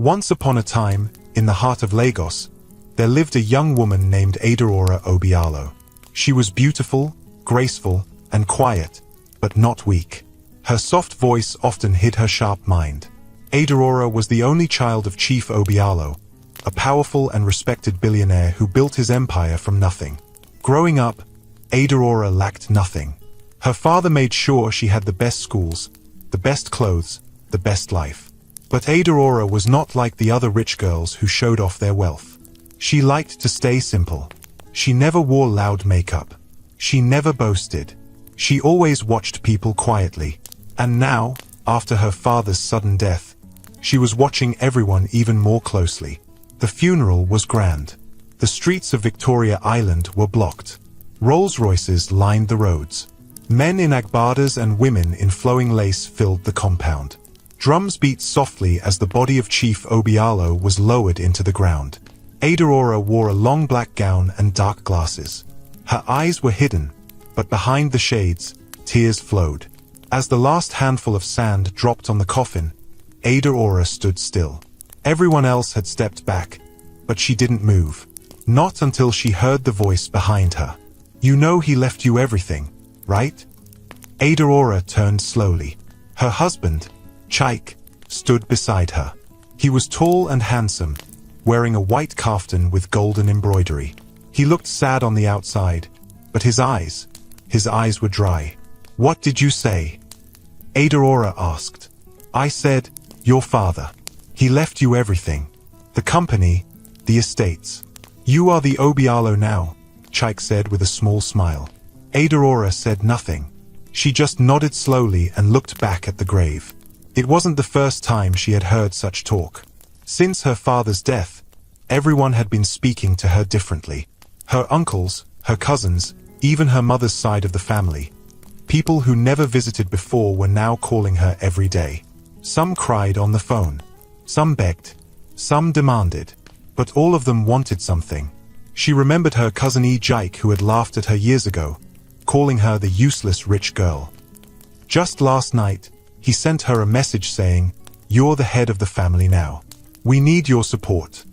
Once upon a time, in the heart of Lagos, there lived a young woman named Adaora Obialo. She was beautiful, graceful, and quiet, but not weak. Her soft voice often hid her sharp mind. Adaora was the only child of Chief Obialo, a powerful and respected billionaire who built his empire from nothing. Growing up, Adaora lacked nothing. Her father made sure she had the best schools, the best clothes, the best life. But Adaora was not like the other rich girls who showed off their wealth. She liked to stay simple. She never wore loud makeup. She never boasted. She always watched people quietly. And now, after her father's sudden death, she was watching everyone even more closely. The funeral was grand. The streets of Victoria Island were blocked. Rolls-Royces lined the roads. Men in agbadas and women in flowing lace filled the compound. Drums beat softly as the body of Chief Obialo was lowered into the ground. Adaora wore a long black gown and dark glasses. Her eyes were hidden, but behind the shades, tears flowed. As the last handful of sand dropped on the coffin, Adaora stood still. Everyone else had stepped back, but she didn't move. Not until she heard the voice behind her. "You know he left you everything, right?" Adaora turned slowly. Her husband, Chike, stood beside her. He was tall and handsome, wearing a white kaftan with golden embroidery. He looked sad on the outside, but his eyes were dry. "What did you say?" Adaora asked. "I said, your father. He left you everything. The company, the estates. You are the Obialo now," Chike said with a small smile. Adaora said nothing. She just nodded slowly and looked back at the grave. It wasn't the first time she had heard such talk. Since her father's death, everyone had been speaking to her differently. Her uncles, her cousins, even her mother's side of the family. People who never visited before were now calling her every day. Some cried on the phone. Some begged. Some demanded. But all of them wanted something. She remembered her cousin Jike who had laughed at her years ago, calling her the useless rich girl. Just last night, he sent her a message saying, "You're the head of the family now. We need your support."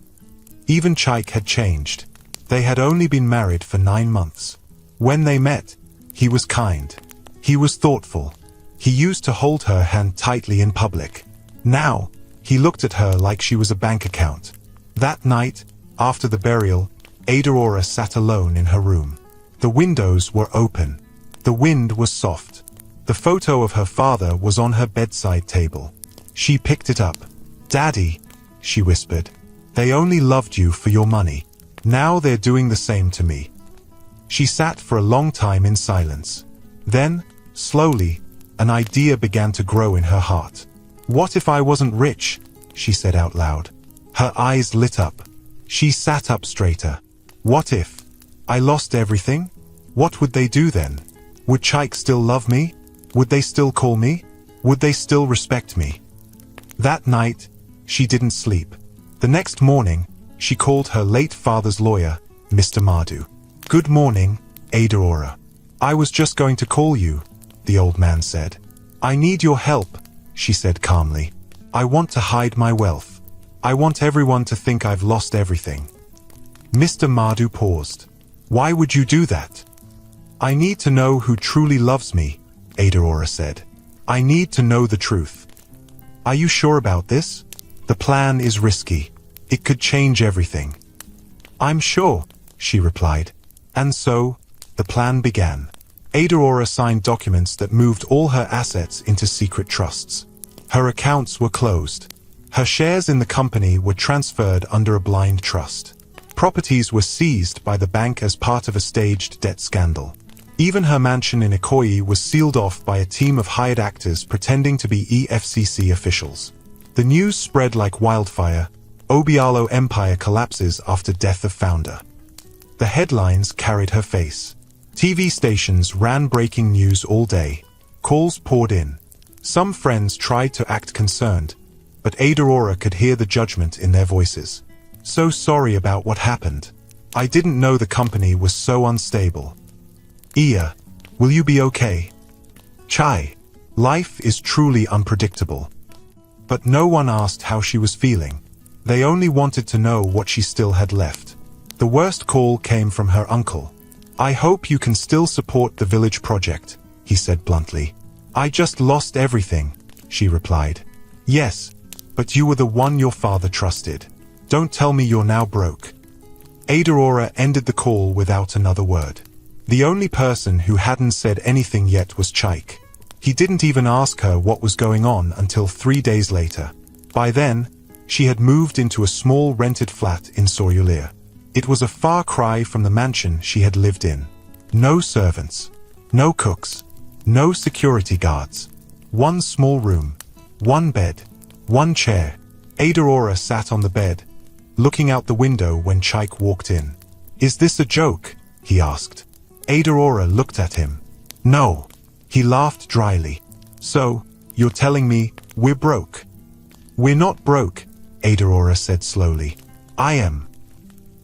Even Chike had changed. They had only been married for 9 months. When they met, he was kind. He was thoughtful. He used to hold her hand tightly in public. Now, he looked at her like she was a bank account. That night, after the burial, Adaora sat alone in her room. The windows were open. The wind was soft. The photo of her father was on her bedside table. She picked it up. "Daddy," she whispered, "they only loved you for your money. Now they're doing the same to me." She sat for a long time in silence. Then, slowly, an idea began to grow in her heart. "What if I wasn't rich?" she said out loud. Her eyes lit up. She sat up straighter. "What if I lost everything? What would they do then? Would Chike still love me? Would they still call me? Would they still respect me?" That night, she didn't sleep. The next morning, she called her late father's lawyer, Mr. Madu. "Good morning, Adaora. I was just going to call you," the old man said. "I need your help," she said calmly. "I want to hide my wealth. I want everyone to think I've lost everything." Mr. Madu paused. "Why would you do that?" "I need to know who truly loves me," Adaora said. "I need to know the truth." "Are you sure about this? The plan is risky. It could change everything." "I'm sure," she replied. And so, the plan began. Adaora signed documents that moved all her assets into secret trusts. Her accounts were closed. Her shares in the company were transferred under a blind trust. Properties were seized by the bank as part of a staged debt scandal. Even her mansion in Ikoyi was sealed off by a team of hired actors pretending to be EFCC officials. The news spread like wildfire. Obialo Empire collapses after death of founder. The headlines carried her face. TV stations ran breaking news all day. Calls poured in. Some friends tried to act concerned, but Adaora could hear the judgment in their voices. "So sorry about what happened. I didn't know the company was so unstable. Iya, will you be okay?" Chai. Life is truly unpredictable. But no one asked how she was feeling. They only wanted to know what she still had left. The worst call came from her uncle. "I hope you can still support the village project," he said bluntly. "I just lost everything," she replied. "Yes, but you were the one your father trusted. Don't tell me you're now broke." Aurora ended the call without another word. The only person who hadn't said anything yet was Chaik. He didn't even ask her what was going on until 3 days later. By then, she had moved into a small rented flat in Soryulir. It was a far cry from the mansion she had lived in. No servants, no cooks, no security guards. One small room, one bed, one chair. Aurora sat on the bed, looking out the window when Chaik walked in. "Is this a joke?" he asked. Aurora looked at him. "No." He laughed dryly. "So, you're telling me we're broke?" "We're not broke," Aurora said slowly. "I am."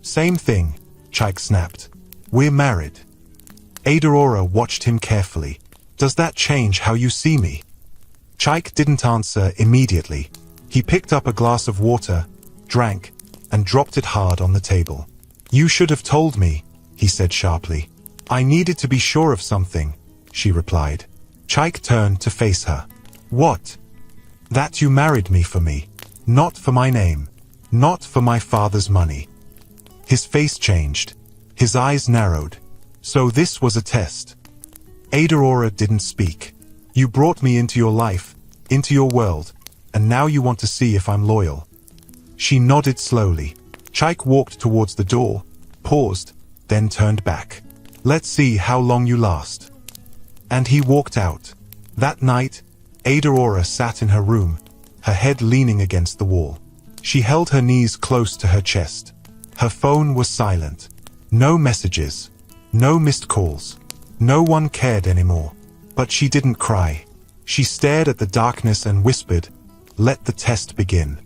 "Same thing," Chaik snapped. "We're married." Aurora watched him carefully. "Does that change how you see me?" Chaik didn't answer immediately. He picked up a glass of water, drank, and dropped it hard on the table. "You should have told me," he said sharply. "I needed to be sure of something," she replied. Chaik turned to face her. "What?" "That you married me for me. Not for my name. Not for my father's money." His face changed. His eyes narrowed. "So this was a test." Aurora didn't speak. "You brought me into your life, into your world, and now you want to see if I'm loyal." She nodded slowly. Chaik walked towards the door, paused, then turned back. "Let's see how long you last." And he walked out. That night, Aurora sat in her room, her head leaning against the wall. She held her knees close to her chest. Her phone was silent. No messages. No missed calls. No one cared anymore. But she didn't cry. She stared at the darkness and whispered, "Let the test begin."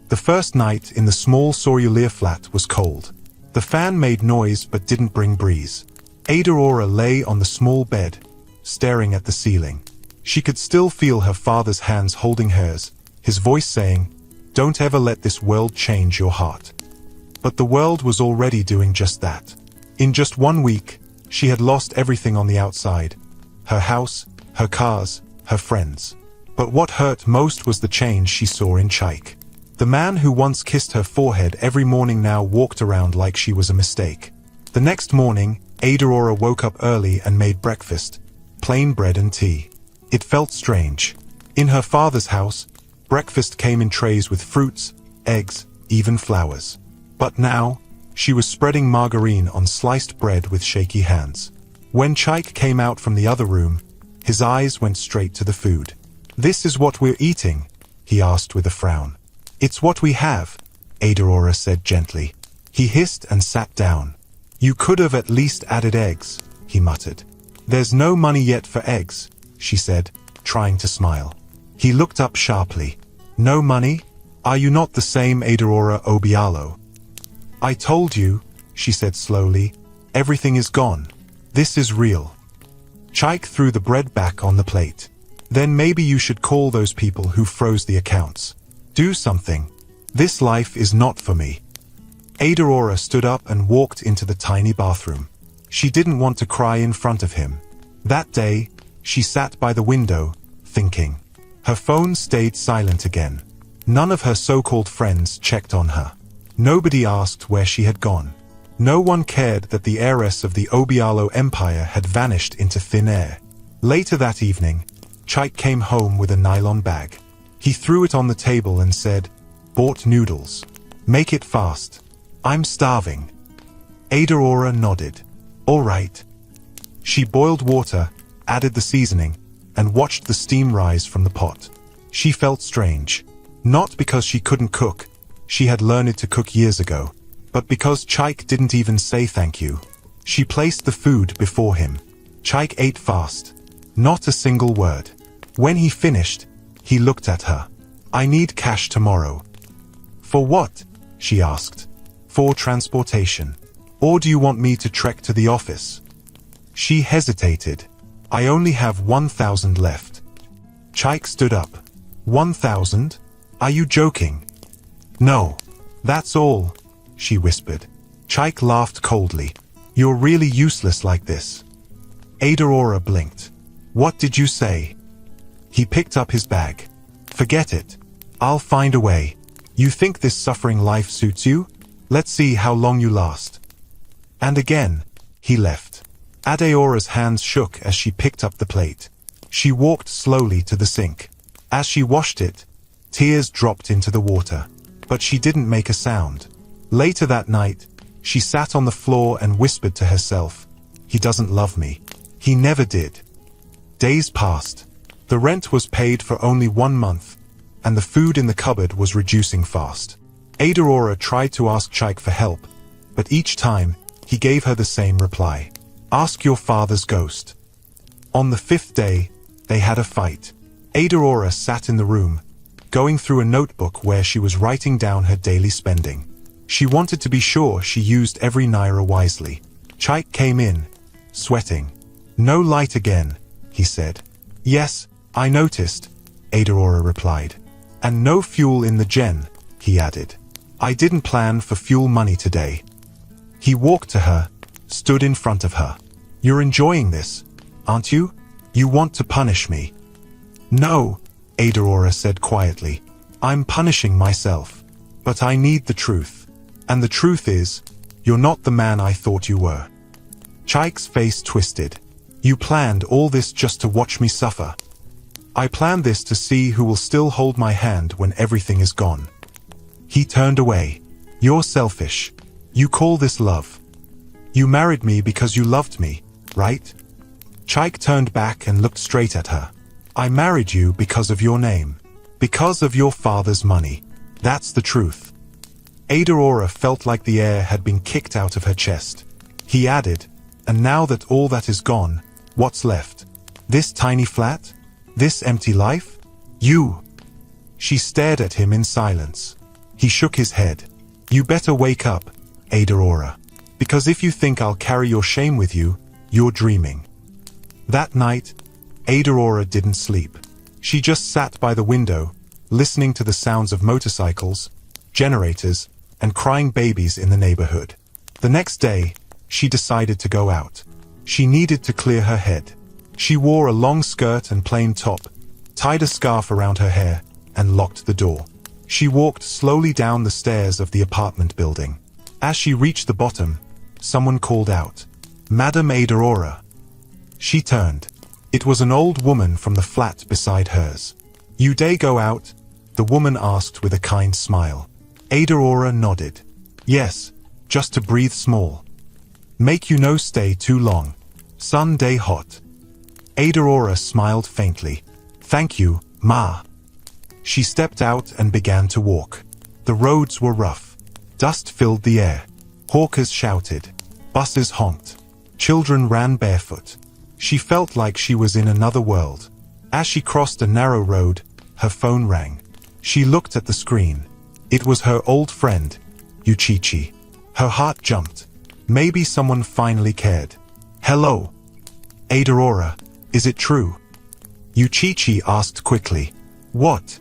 The first night in the small Soryulir flat was cold. The fan made noise but didn't bring breeze. Aurora lay on the small bed, staring at the ceiling. She could still feel her father's hands holding hers, his voice saying, "Don't ever let this world change your heart." But the world was already doing just that. In just 1 week, she had lost everything on the outside. Her house, her cars, her friends. But what hurt most was the change she saw in Chaik. The man who once kissed her forehead every morning now walked around like she was a mistake. The next morning, Aurora woke up early and made breakfast, plain bread and tea. It felt strange. In her father's house, breakfast came in trays with fruits, eggs, even flowers. But now, she was spreading margarine on sliced bread with shaky hands. When Chaik came out from the other room, his eyes went straight to the food. "This is what we're eating?" he asked with a frown. "It's what we have," Aurora said gently. He hissed and sat down. "You could have at least added eggs," he muttered. "There's no money yet for eggs," she said, trying to smile. He looked up sharply. "No money? Are you not the same Aurora Obialo?" "I told you," she said slowly, "everything is gone. This is real." Chaik threw the bread back on the plate. "Then maybe you should call those people who froze the accounts. Do something. This life is not for me." Aurora stood up and walked into the tiny bathroom. She didn't want to cry in front of him. That day, she sat by the window, thinking. Her phone stayed silent again. None of her so-called friends checked on her. Nobody asked where she had gone. No one cared that the heiress of the Obialo Empire had vanished into thin air. Later that evening, Chaik came home with a nylon bag. He threw it on the table and said, "Bought noodles. Make it fast. I'm starving." Aurora nodded. "All right." She boiled water, added the seasoning, and watched the steam rise from the pot. She felt strange. Not because she couldn't cook. She had learned to cook years ago. But because Chaik didn't even say thank you. She placed the food before him. Chaik ate fast. Not a single word. When he finished, he looked at her. "I need cash tomorrow." "For what?" she asked. "For transportation. Or do you want me to trek to the office?" She hesitated. "I only have 1,000 left." Chaik stood up. 1,000? Are you joking? "No." That's all, she whispered. Chike laughed coldly. You're really useless like this. Aurora blinked. What did you say? He picked up his bag. Forget it. I'll find a way. You think this suffering life suits you? Let's see how long you last. And again, he left. Adeora's hands shook as she picked up the plate. She walked slowly to the sink. As she washed it, tears dropped into the water. But she didn't make a sound. Later that night, she sat on the floor and whispered to herself, he doesn't love me. He never did. Days passed. The rent was paid for only 1 month, and the food in the cupboard was reducing fast. Aurora tried to ask Chike for help, but each time, he gave her the same reply. Ask your father's ghost. On the 5th day, they had a fight. Aurora sat in the room, going through a notebook where she was writing down her daily spending. She wanted to be sure she used every naira wisely. Chike came in, sweating. No light again, he said. Yes, I noticed, Aurora replied. And no fuel in the gen, he added. I didn't plan for fuel money today. He walked to her, stood in front of her. You're enjoying this, aren't you? You want to punish me. No, Aurora said quietly. I'm punishing myself. But I need the truth. And the truth is, you're not the man I thought you were. Chike's face twisted. You planned all this just to watch me suffer. I planned this to see who will still hold my hand when everything is gone. He turned away. You're selfish. You call this love. You married me because you loved me, right? Chike turned back and looked straight at her. I married you because of your name. Because of your father's money. That's the truth. Aurora felt like the air had been kicked out of her chest. He added, and now that all that is gone, what's left? This tiny flat? This empty life? You! She stared at him in silence. He shook his head. You better wake up, Aurora. Because if you think I'll carry your shame with you, you're dreaming. That night, Aurora didn't sleep. She just sat by the window, listening to the sounds of motorcycles, generators, and crying babies in the neighborhood. The next day, she decided to go out. She needed to clear her head. She wore a long skirt and plain top, tied a scarf around her hair, and locked the door. She walked slowly down the stairs of the apartment building. As she reached the bottom, someone called out, Madam Aurora. She turned. It was an old woman from the flat beside hers. You day go out? The woman asked with a kind smile. Aurora nodded. Yes, just to breathe small. Make you no stay too long. Sun day hot. Aurora smiled faintly. Thank you, Ma. She stepped out and began to walk. The roads were rough. Dust filled the air. Hawkers shouted. Buses honked. Children ran barefoot. She felt like she was in another world. As she crossed a narrow road, her phone rang. She looked at the screen. It was her old friend, Uchichi. Her heart jumped. Maybe someone finally cared. Hello. Aurora, is it true? Uchichi asked quickly. What?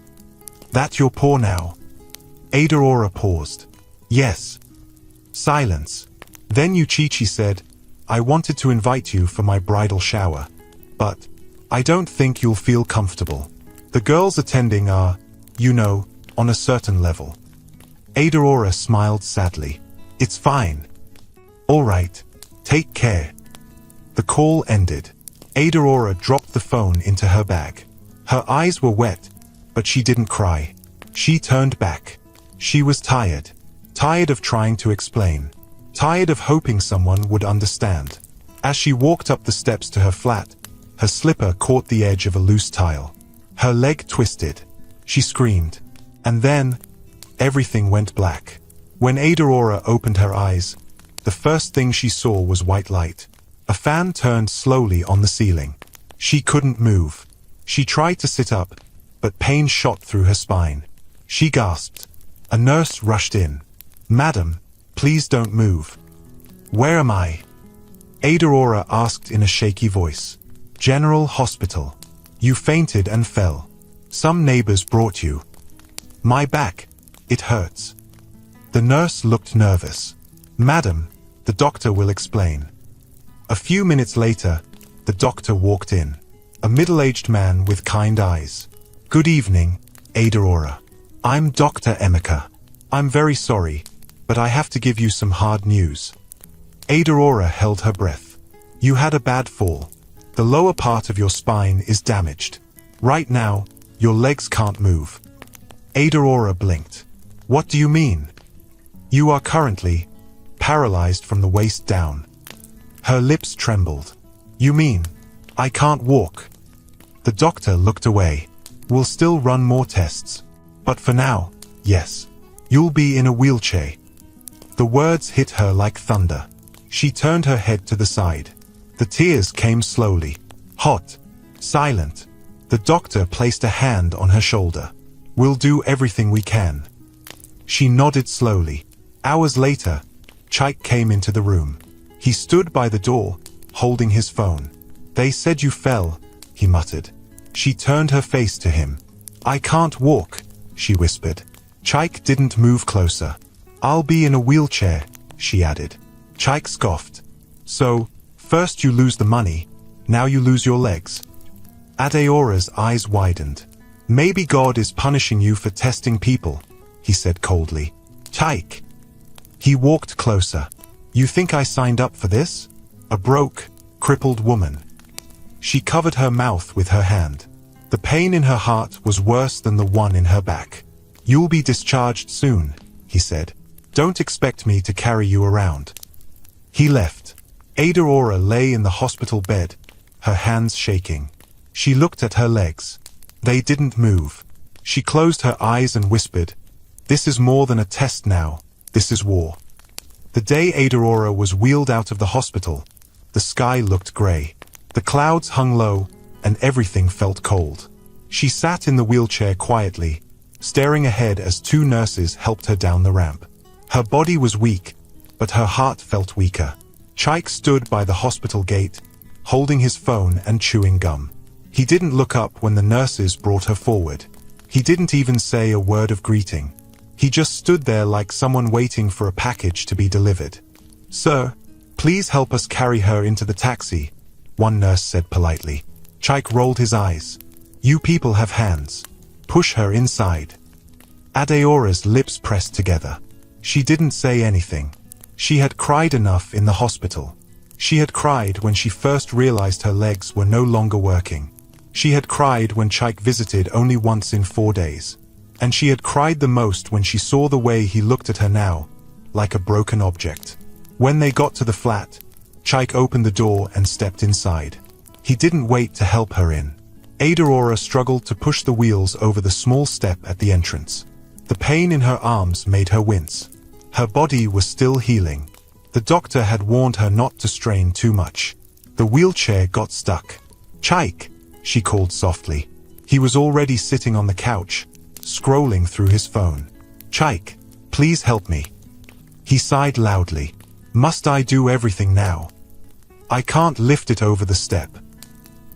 That you're poor now? Aurora paused. Yes. Silence. Then Uchichi said, I wanted to invite you for my bridal shower. But I don't think you'll feel comfortable. The girls attending are, you know, on a certain level. Aurora smiled sadly. It's fine. All right. Take care. The call ended. Aurora dropped the phone into her bag. Her eyes were wet, but she didn't cry. She turned back. She was tired. Tired of trying to explain. Tired of hoping someone would understand. As she walked up the steps to her flat, her slipper caught the edge of a loose tile. Her leg twisted. She screamed. And then, everything went black. When Aurora opened her eyes, the first thing she saw was white light. A fan turned slowly on the ceiling. She couldn't move. She tried to sit up, but pain shot through her spine. She gasped. A nurse rushed in. Madam, please don't move. Where am I? Aurora asked in a shaky voice. General Hospital. You fainted and fell. Some neighbors brought you. My back. It hurts. The nurse looked nervous. "Madam, the doctor will explain." A few minutes later, the doctor walked in. A middle-aged man with kind eyes. "Good evening, Ada. I'm Dr. Emeka. I'm very sorry, but I have to give you some hard news." Ada held her breath. "You had a bad fall. The lower part of your spine is damaged. Right now, your legs can't move." Ada blinked. "What do you mean?" "You are currently paralyzed from the waist down." Her lips trembled. "You mean I can't walk?" The doctor looked away. "We'll still run more tests. But for now, yes. You'll be in a wheelchair." The words hit her like thunder. She turned her head to the side. The tears came slowly. Hot. Silent. The doctor placed a hand on her shoulder. "We'll do everything we can." She nodded slowly. Hours later, Chaik came into the room. He stood by the door, holding his phone. "They said you fell," he muttered. She turned her face to him. "I can't walk," she whispered. Chaik didn't move closer. "I'll be in a wheelchair," she added. Chaik scoffed. "So, first you lose the money, now you lose your legs." Adeora's eyes widened. "Maybe God is punishing you for testing people," he said coldly. "Chaik." He walked closer. "You think I signed up for this? A broke, crippled woman." She covered her mouth with her hand. The pain in her heart was worse than the one in her back. "You'll be discharged soon," he said. "Don't expect me to carry you around." He left. Ada lay in the hospital bed, her hands shaking. She looked at her legs. They didn't move. She closed her eyes and whispered, "This is more than a test now. This is war." The day Ada was wheeled out of the hospital, the sky looked gray. The clouds hung low, and everything felt cold. She sat in the wheelchair quietly, staring ahead as two nurses helped her down the ramp. Her body was weak, but her heart felt weaker. Chaik stood by the hospital gate, holding his phone and chewing gum. He didn't look up when the nurses brought her forward. He didn't even say a word of greeting. He just stood there like someone waiting for a package to be delivered. "Sir, please help us carry her into the taxi," one nurse said politely. Chaik rolled his eyes. "You people have hands. Push her inside." Adeora's lips pressed together. She didn't say anything. She had cried enough in the hospital. She had cried when she first realized her legs were no longer working. She had cried when Chaik visited only once in 4 days. And she had cried the most when she saw the way he looked at her now, like a broken object. When they got to the flat, Chaik opened the door and stepped inside. He didn't wait to help her in. Ada struggled to push the wheels over the small step at the entrance. The pain in her arms made her wince. Her body was still healing. The doctor had warned her not to strain too much. The wheelchair got stuck. "Chaik," she called softly. He was already sitting on the couch, scrolling through his phone. "Chaik, please help me." He sighed loudly. "Must I do everything now? I can't lift it over the step."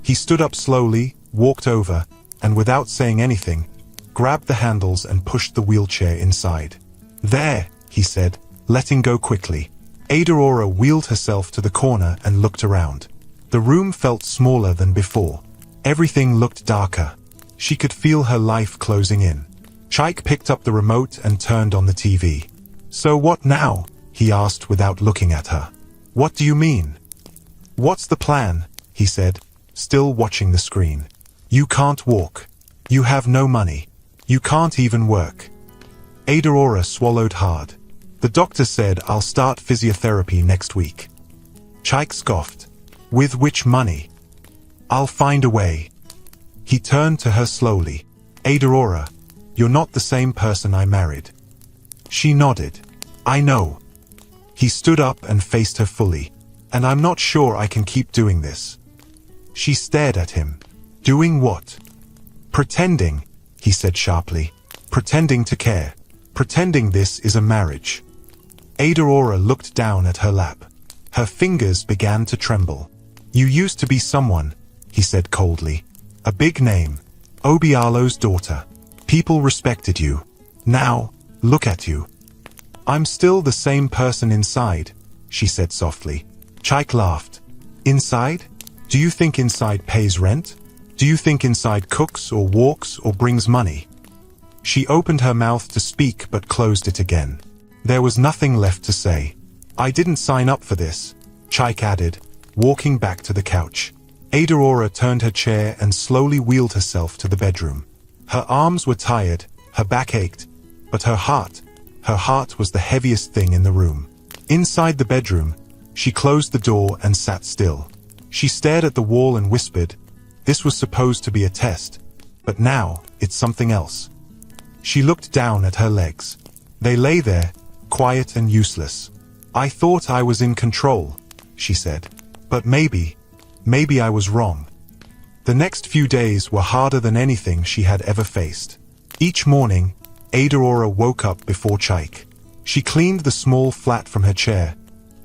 He stood up slowly, walked over, and without saying anything, grabbed the handles and pushed the wheelchair inside. "There," he said, letting go quickly. Ada wheeled herself to the corner and looked around. The room felt smaller than before. Everything looked darker. She could feel her life closing in. Chaik picked up the remote and turned on the TV. "So what now?" he asked without looking at her. "What do you mean?" "What's the plan?" he said, still watching the screen. "You can't walk. You have no money. You can't even work." Ada swallowed hard. "The doctor said I'll start physiotherapy next week." Chaik scoffed. "With which money?" "I'll find a way." He turned to her slowly. "Ada, you're not the same person I married." She nodded. "I know." He stood up and faced her fully. "And I'm not sure I can keep doing this." She stared at him. "Doing what?" "Pretending," he said sharply. "Pretending to care. Pretending this is a marriage." Ada looked down at her lap. Her fingers began to tremble. "You used to be someone," he said coldly. "A big name. Obialo's daughter. People respected you. Now, look at you." I'm still the same person inside, she said softly. Chaik laughed. Inside? Do you think inside pays rent? Do you think inside cooks or walks or brings money? She opened her mouth to speak but closed it again. There was nothing left to say. I didn't sign up for this, Chaik added, walking back to the couch. Adorora turned her chair and slowly wheeled herself to the bedroom. Her arms were tired, her back ached, but her heart was the heaviest thing in the room. Inside the bedroom, she closed the door and sat still. She stared at the wall and whispered, "This was supposed to be a test, but now it's something else." She looked down at her legs. They lay there, quiet and useless. "I thought I was in control," she said. "But maybe I was wrong." The next few days were harder than anything she had ever faced. Each morning, Adorora woke up before Chaik. She cleaned the small flat from her chair,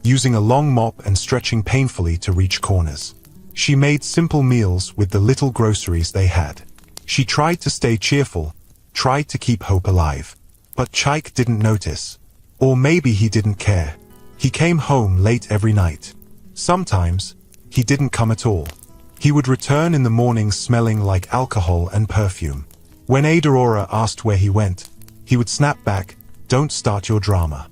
using a long mop and stretching painfully to reach corners. She made simple meals with the little groceries they had. She tried to stay cheerful, tried to keep hope alive. But Chaik didn't notice. Or maybe he didn't care. He came home late every night. Sometimes, he didn't come at all. He would return in the morning smelling like alcohol and perfume. When Adorora asked where he went, he would snap back, "Don't start your drama."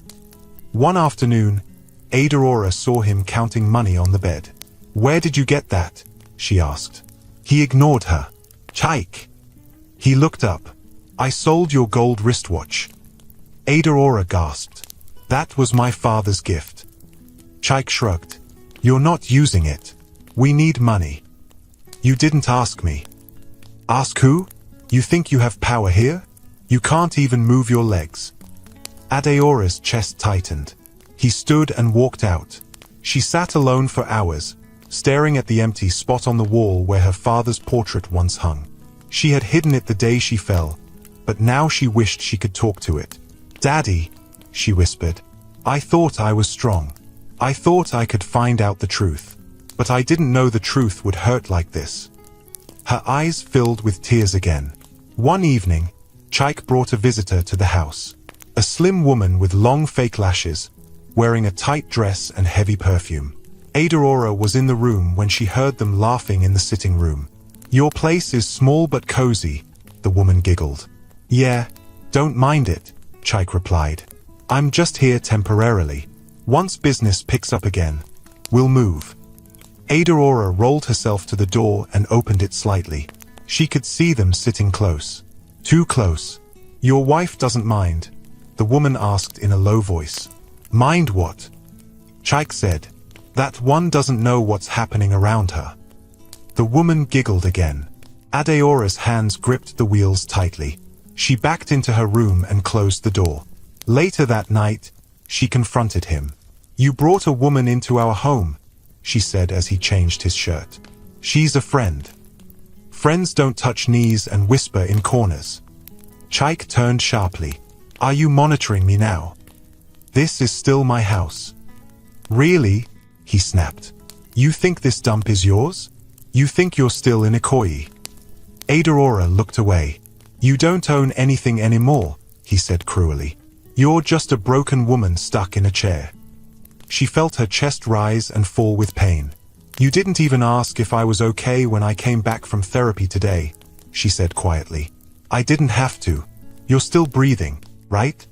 One afternoon, Adorora saw him counting money on the bed. "Where did you get that?" she asked. He ignored her. "Chaik." He looked up. "I sold your gold wristwatch." Adorora gasped. "That was my father's gift." Chaik shrugged. "You're not using it. We need money." "You didn't ask me." "Ask who? You think you have power here? You can't even move your legs." Adeora's chest tightened. He stood and walked out. She sat alone for hours, staring at the empty spot on the wall where her father's portrait once hung. She had hidden it the day she fell, but now she wished she could talk to it. "Daddy," she whispered, "I thought I was strong. I thought I could find out the truth. But I didn't know the truth would hurt like this." Her eyes filled with tears again. One evening, Chaik brought a visitor to the house. A slim woman with long fake lashes, wearing a tight dress and heavy perfume. Adorora was in the room when she heard them laughing in the sitting room. "Your place is small but cozy," the woman giggled. "Yeah, don't mind it," Chaik replied. "I'm just here temporarily. Once business picks up again, we'll move." Adorora rolled herself to the door and opened it slightly. She could see them sitting close. Too close. "Your wife doesn't mind?" the woman asked in a low voice. "Mind what?" Chaik said. "That one doesn't know what's happening around her." The woman giggled again. Adeora's hands gripped the wheels tightly. She backed into her room and closed the door. Later that night, she confronted him. "You brought a woman into our home," she said as he changed his shirt. "She's a friend. Friends don't touch knees and whisper in corners." Chaik turned sharply. "Are you monitoring me now? This is still my house." "Really?" he snapped. "You think this dump is yours? You think you're still in Ikoyi?" Adorora looked away. "You don't own anything anymore," he said cruelly. "You're just a broken woman stuck in a chair." She felt her chest rise and fall with pain. "You didn't even ask if I was okay when I came back from therapy today," she said quietly. "I didn't have to. You're still breathing, right?"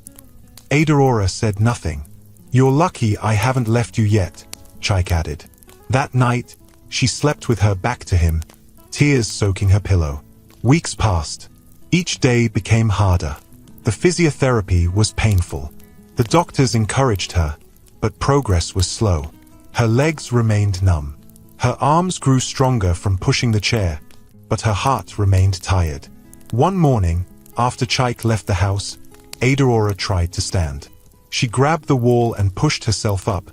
Adorora said nothing. "You're lucky I haven't left you yet," Chaik added. That night, she slept with her back to him, tears soaking her pillow. Weeks passed. Each day became harder. The physiotherapy was painful. The doctors encouraged her, but progress was slow. Her legs remained numb. Her arms grew stronger from pushing the chair, but her heart remained tired. One morning, after Chaik left the house, Adorora tried to stand. She grabbed the wall and pushed herself up,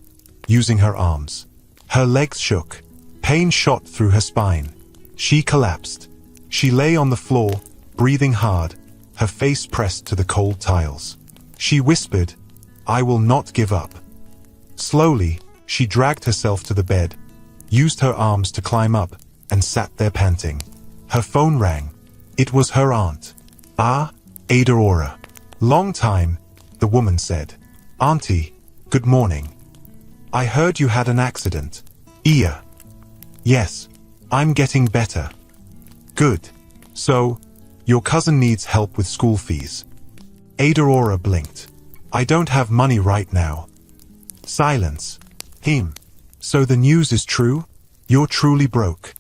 using her arms. Her legs shook. Pain shot through her spine. She collapsed. She lay on the floor, breathing hard, her face pressed to the cold tiles. She whispered, "I will not give up." Slowly, she dragged herself to the bed, used her arms to climb up, and sat there panting. Her phone rang. It was her aunt. "Ah, Adorora." "Long time," the woman said. Auntie, good morning. I heard you had an accident. Iya. Yes, I'm getting better. Good. So, your cousin needs help with school fees. Adaora blinked. I don't have money right now. Silence. So the news is true? You're truly broke.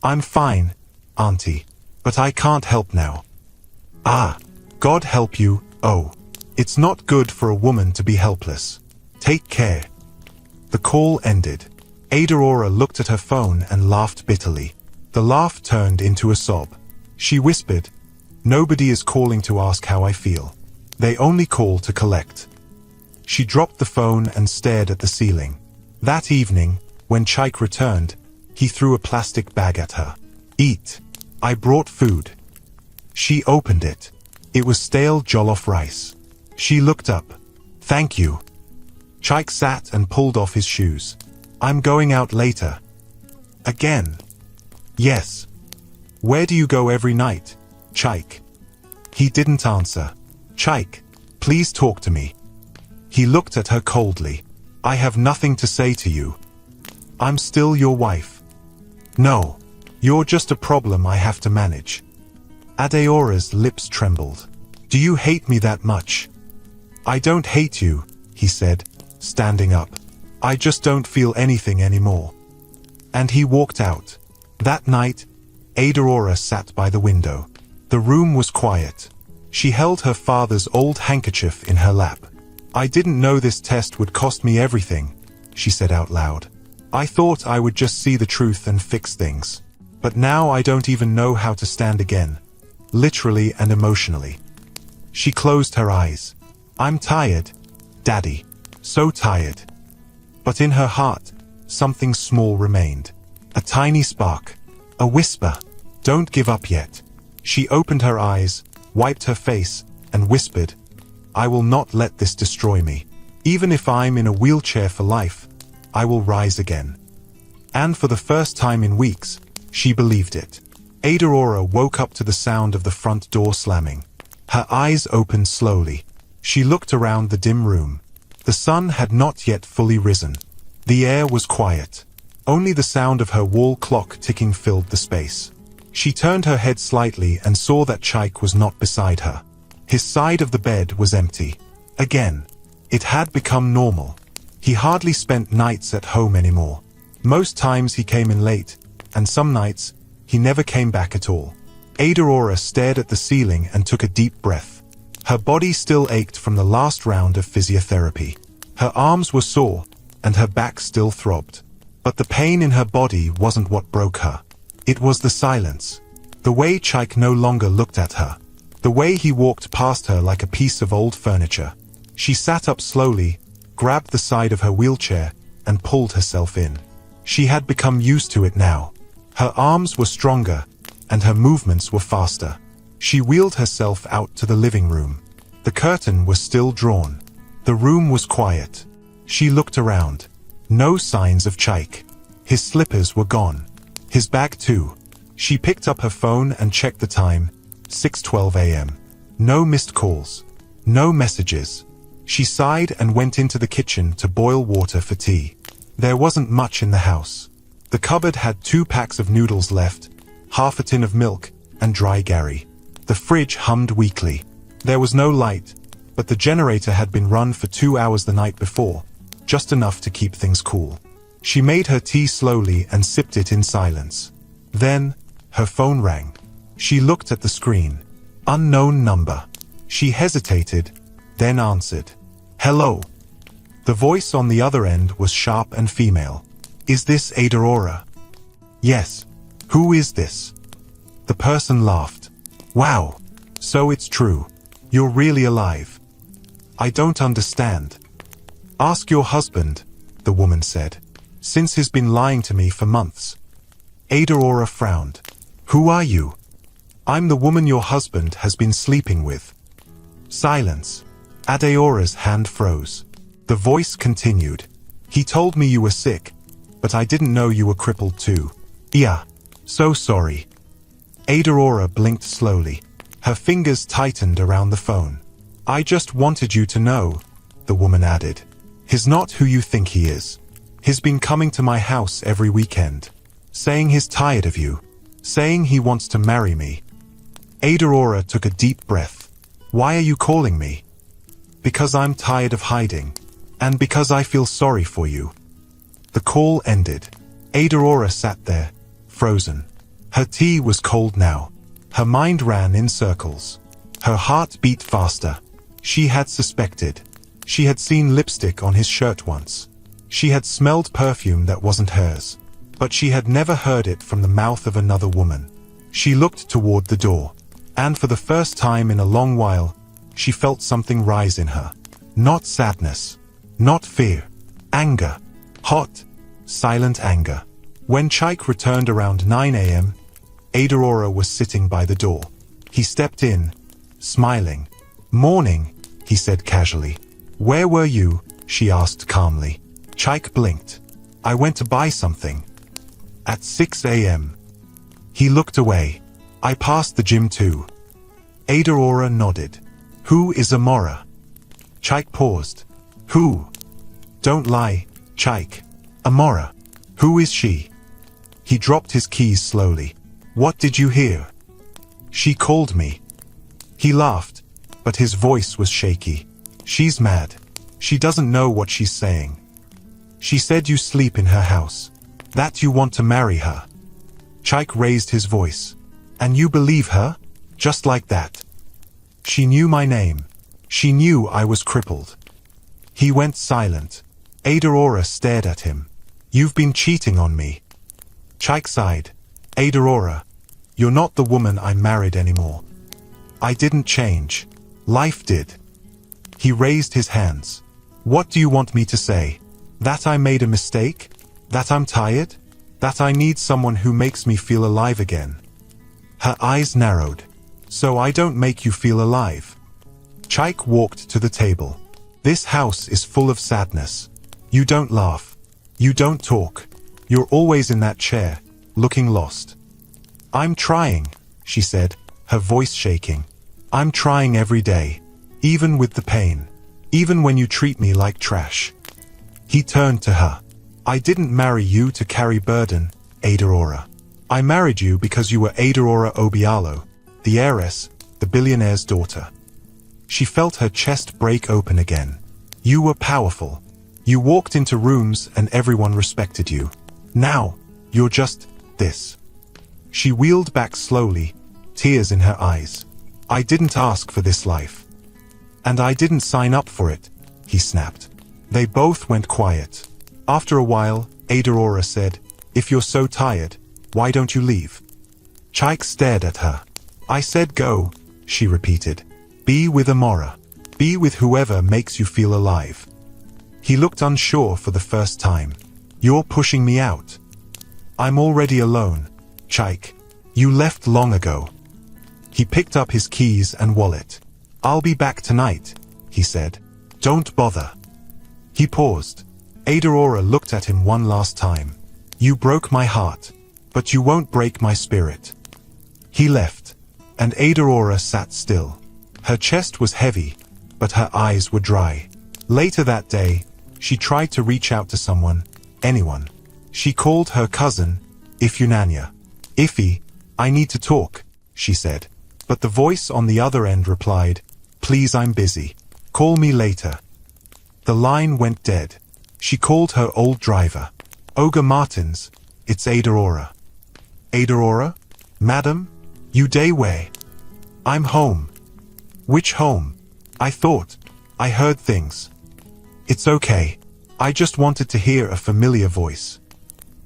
I'm fine, Auntie, but I can't help now. Ah, God help you. Oh, it's not good for a woman to be helpless. Take care. The call ended. Adaora looked at her phone and laughed bitterly. The laugh turned into a sob. She whispered, "Nobody is calling to ask how I feel. They only call to collect." She dropped the phone and stared at the ceiling. That evening, when Chaik returned, he threw a plastic bag at her. "Eat. I brought food." She opened it. It was stale jollof rice. She looked up. "Thank you." Chaik sat and pulled off his shoes. "I'm going out later." "Again?" "Yes." "Where do you go every night, Chaik?" He didn't answer. "Chaik, please talk to me." He looked at her coldly. "I have nothing to say to you. I'm still your wife." "No. You're just a problem I have to manage." Adaora's lips trembled. "Do you hate me that much?" "I don't hate you," he said, standing up. "I just don't feel anything anymore." And he walked out. That night, Adaora sat by the window. The room was quiet. She held her father's old handkerchief in her lap. "I didn't know this test would cost me everything," she said out loud. "I thought I would just see the truth and fix things. But now I don't even know how to stand again, literally and emotionally." She closed her eyes. "I'm tired, Daddy. So tired." But in her heart, something small remained. A tiny spark. A whisper. "Don't give up yet." She opened her eyes, wiped her face, and whispered, "I will not let this destroy me. Even if I'm in a wheelchair for life, I will rise again." And for the first time in weeks, she believed it. Adaora woke up to the sound of the front door slamming. Her eyes opened slowly. She looked around the dim room. The sun had not yet fully risen. The air was quiet. Only the sound of her wall clock ticking filled the space. She turned her head slightly and saw that Chaik was not beside her. His side of the bed was empty. Again, it had become normal. He hardly spent nights at home anymore. Most times he came in late, and some nights, he never came back at all. Adaora stared at the ceiling and took a deep breath. Her body still ached from the last round of physiotherapy. Her arms were sore, and her back still throbbed. But the pain in her body wasn't what broke her. It was the silence. The way Chaik no longer looked at her. The way he walked past her like a piece of old furniture. She sat up slowly, grabbed the side of her wheelchair, and pulled herself in. She had become used to it now. Her arms were stronger, and her movements were faster. She wheeled herself out to the living room. The curtain was still drawn. The room was quiet. She looked around. No signs of Chaik. His slippers were gone. His bag too. She picked up her phone and checked the time. 6:12 a.m. No missed calls. No messages. She sighed and went into the kitchen to boil water for tea. There wasn't much in the house. The cupboard had 2 packs of noodles left, half a tin of milk, and dry Gary. The fridge hummed weakly. There was no light, but the generator had been run for 2 hours the night before, just enough to keep things cool. She made her tea slowly and sipped it in silence. Then, her phone rang. She looked at the screen. Unknown number. She hesitated, then answered. "Hello." The voice on the other end was sharp and female. "Is this Adaora?" "Yes." "Who is this?" The person laughed. "Wow. So it's true. You're really alive." "I don't understand." "Ask your husband," the woman said. "Since he's been lying to me for months." Adaora frowned. "Who are you?" "I'm the woman your husband has been sleeping with." Silence. Adaora's hand froze. The voice continued. "He told me you were sick, but I didn't know you were crippled too." "Yeah. So sorry." Adaora blinked slowly. Her fingers tightened around the phone. "I just wanted you to know. the woman added. He's not who you think he is. He's been coming to my house every weekend, saying he's tired of you, saying he wants to marry me. Aurora took a deep breath. Why are you calling me? Because I'm tired of hiding, and because I feel sorry for you. The call ended. Aurora sat there, frozen. Her tea was cold now. Her mind ran in circles. Her heart beat faster. She had suspected. She had seen lipstick on his shirt once. She had smelled perfume that wasn't hers. But she had never heard it from the mouth of another woman. She looked toward the door, and for the first time in a long while, she felt something rise in her. Not sadness, not fear, anger. Hot, silent anger. When Chaik returned around 9 a.m., Aurora was sitting by the door. He stepped in, smiling. Morning, he said casually. Where were you? She asked calmly. Chaik blinked. I went to buy something. At 6 a.m. He looked away. I passed the gym too. Aurora nodded. Who is Amora? Chaik paused. Who? Don't lie, Chaik. Amora. Who is she? He dropped his keys slowly. What did you hear? She called me. He laughed, but his voice was shaky. She's mad. She doesn't know what she's saying. She said you sleep in her house. That you want to marry her. Chaik raised his voice. And you believe her? Just like that. She knew my name. She knew I was crippled. He went silent. Aurora stared at him. You've been cheating on me. Chaik sighed. Aurora, you're not the woman I married anymore. I didn't change. Life did. He raised his hands. What do you want me to say? That I made a mistake? That I'm tired? That I need someone who makes me feel alive again? Her eyes narrowed. So I don't make you feel alive. Chaik walked to the table. This house is full of sadness. You don't laugh. You don't talk. You're always in that chair, looking lost. I'm trying, she said, her voice shaking. I'm trying every day, even with the pain, even when you treat me like trash. He turned to her. I didn't marry you to carry burden, Aurora. I married you because you were Aurora Obialo, the heiress, the billionaire's daughter. She felt her chest break open again. You were powerful. You walked into rooms and everyone respected you. Now, you're just this. She wheeled back slowly, tears in her eyes. I didn't ask for this life. And I didn't sign up for it, he snapped. They both went quiet. After a while, Aurora said, If you're so tired, why don't you leave? Chaik stared at her. I said go, she repeated. Be with Amora. Be with whoever makes you feel alive. He looked unsure for the first time. You're pushing me out. I'm already alone, Chaik. You left long ago. He picked up his keys and wallet. I'll be back tonight, he said. Don't bother. He paused. Aurora looked at him one last time. You broke my heart, but you won't break my spirit. He left, and Aurora sat still. Her chest was heavy, but her eyes were dry. Later that day, she tried to reach out to someone, anyone. She called her cousin, Ifunanya. Ifi, I need to talk, she said. But the voice on the other end replied, Please, I'm busy. Call me later. The line went dead. She called her old driver. Olga Martins, it's Aurora. Aurora? Madam? You day where? I'm home. Which home? I thought. I heard things. It's okay. I just wanted to hear a familiar voice.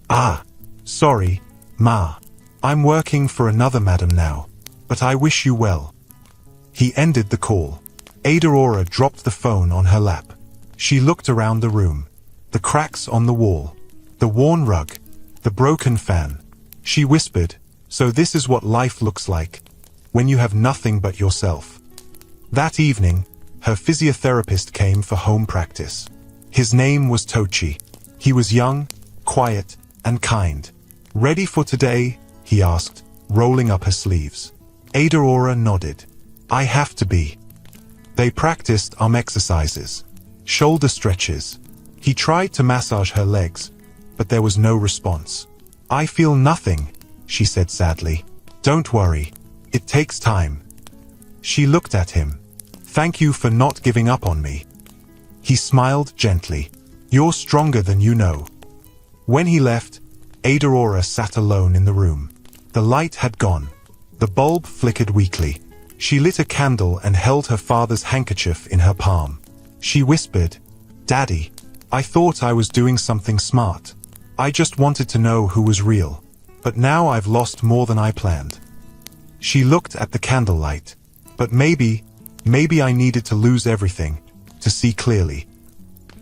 Ah, sorry, Ma. I'm working for another madam now, but I wish you well. He ended the call. Aurora dropped the phone on her lap. She looked around the room. The cracks on the wall, the worn rug, the broken fan. She whispered, So this is what life looks like, when you have nothing but yourself. That evening, her physiotherapist came for home practice. His name was Tochi. He was young, quiet, and kind. Ready for today? He asked, rolling up her sleeves. Aurora nodded. I have to be. They practiced arm exercises. shoulder stretches. He tried to massage her legs, but there was no response. "I feel nothing," she said sadly. "Don't worry. It takes time." She looked at him. "Thank you for not giving up on me." He smiled gently. "You're stronger than you know." When he left, Aurora sat alone in the room. The light had gone. The bulb flickered weakly. She lit a candle and held her father's handkerchief in her palm. She whispered, "Daddy, I thought I was doing something smart. I just wanted to know who was real. But now I've lost more than I planned." She looked at the candlelight. "But maybe I needed to lose everything to see clearly."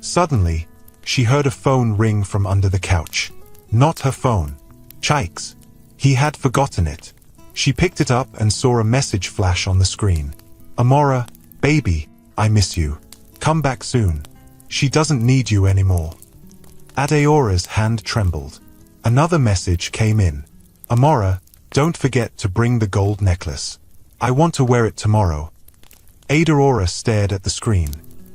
Suddenly, she heard a phone ring from under the couch. Not her phone. Chike's. He had forgotten it. She picked it up and saw a message flash on the screen. "Amora, baby, I miss you. Come back soon. She doesn't need you anymore." Adeora's hand trembled. Another message came in. "Amora, don't forget to bring the gold necklace. I want to wear it tomorrow." Adeora stared at the screen.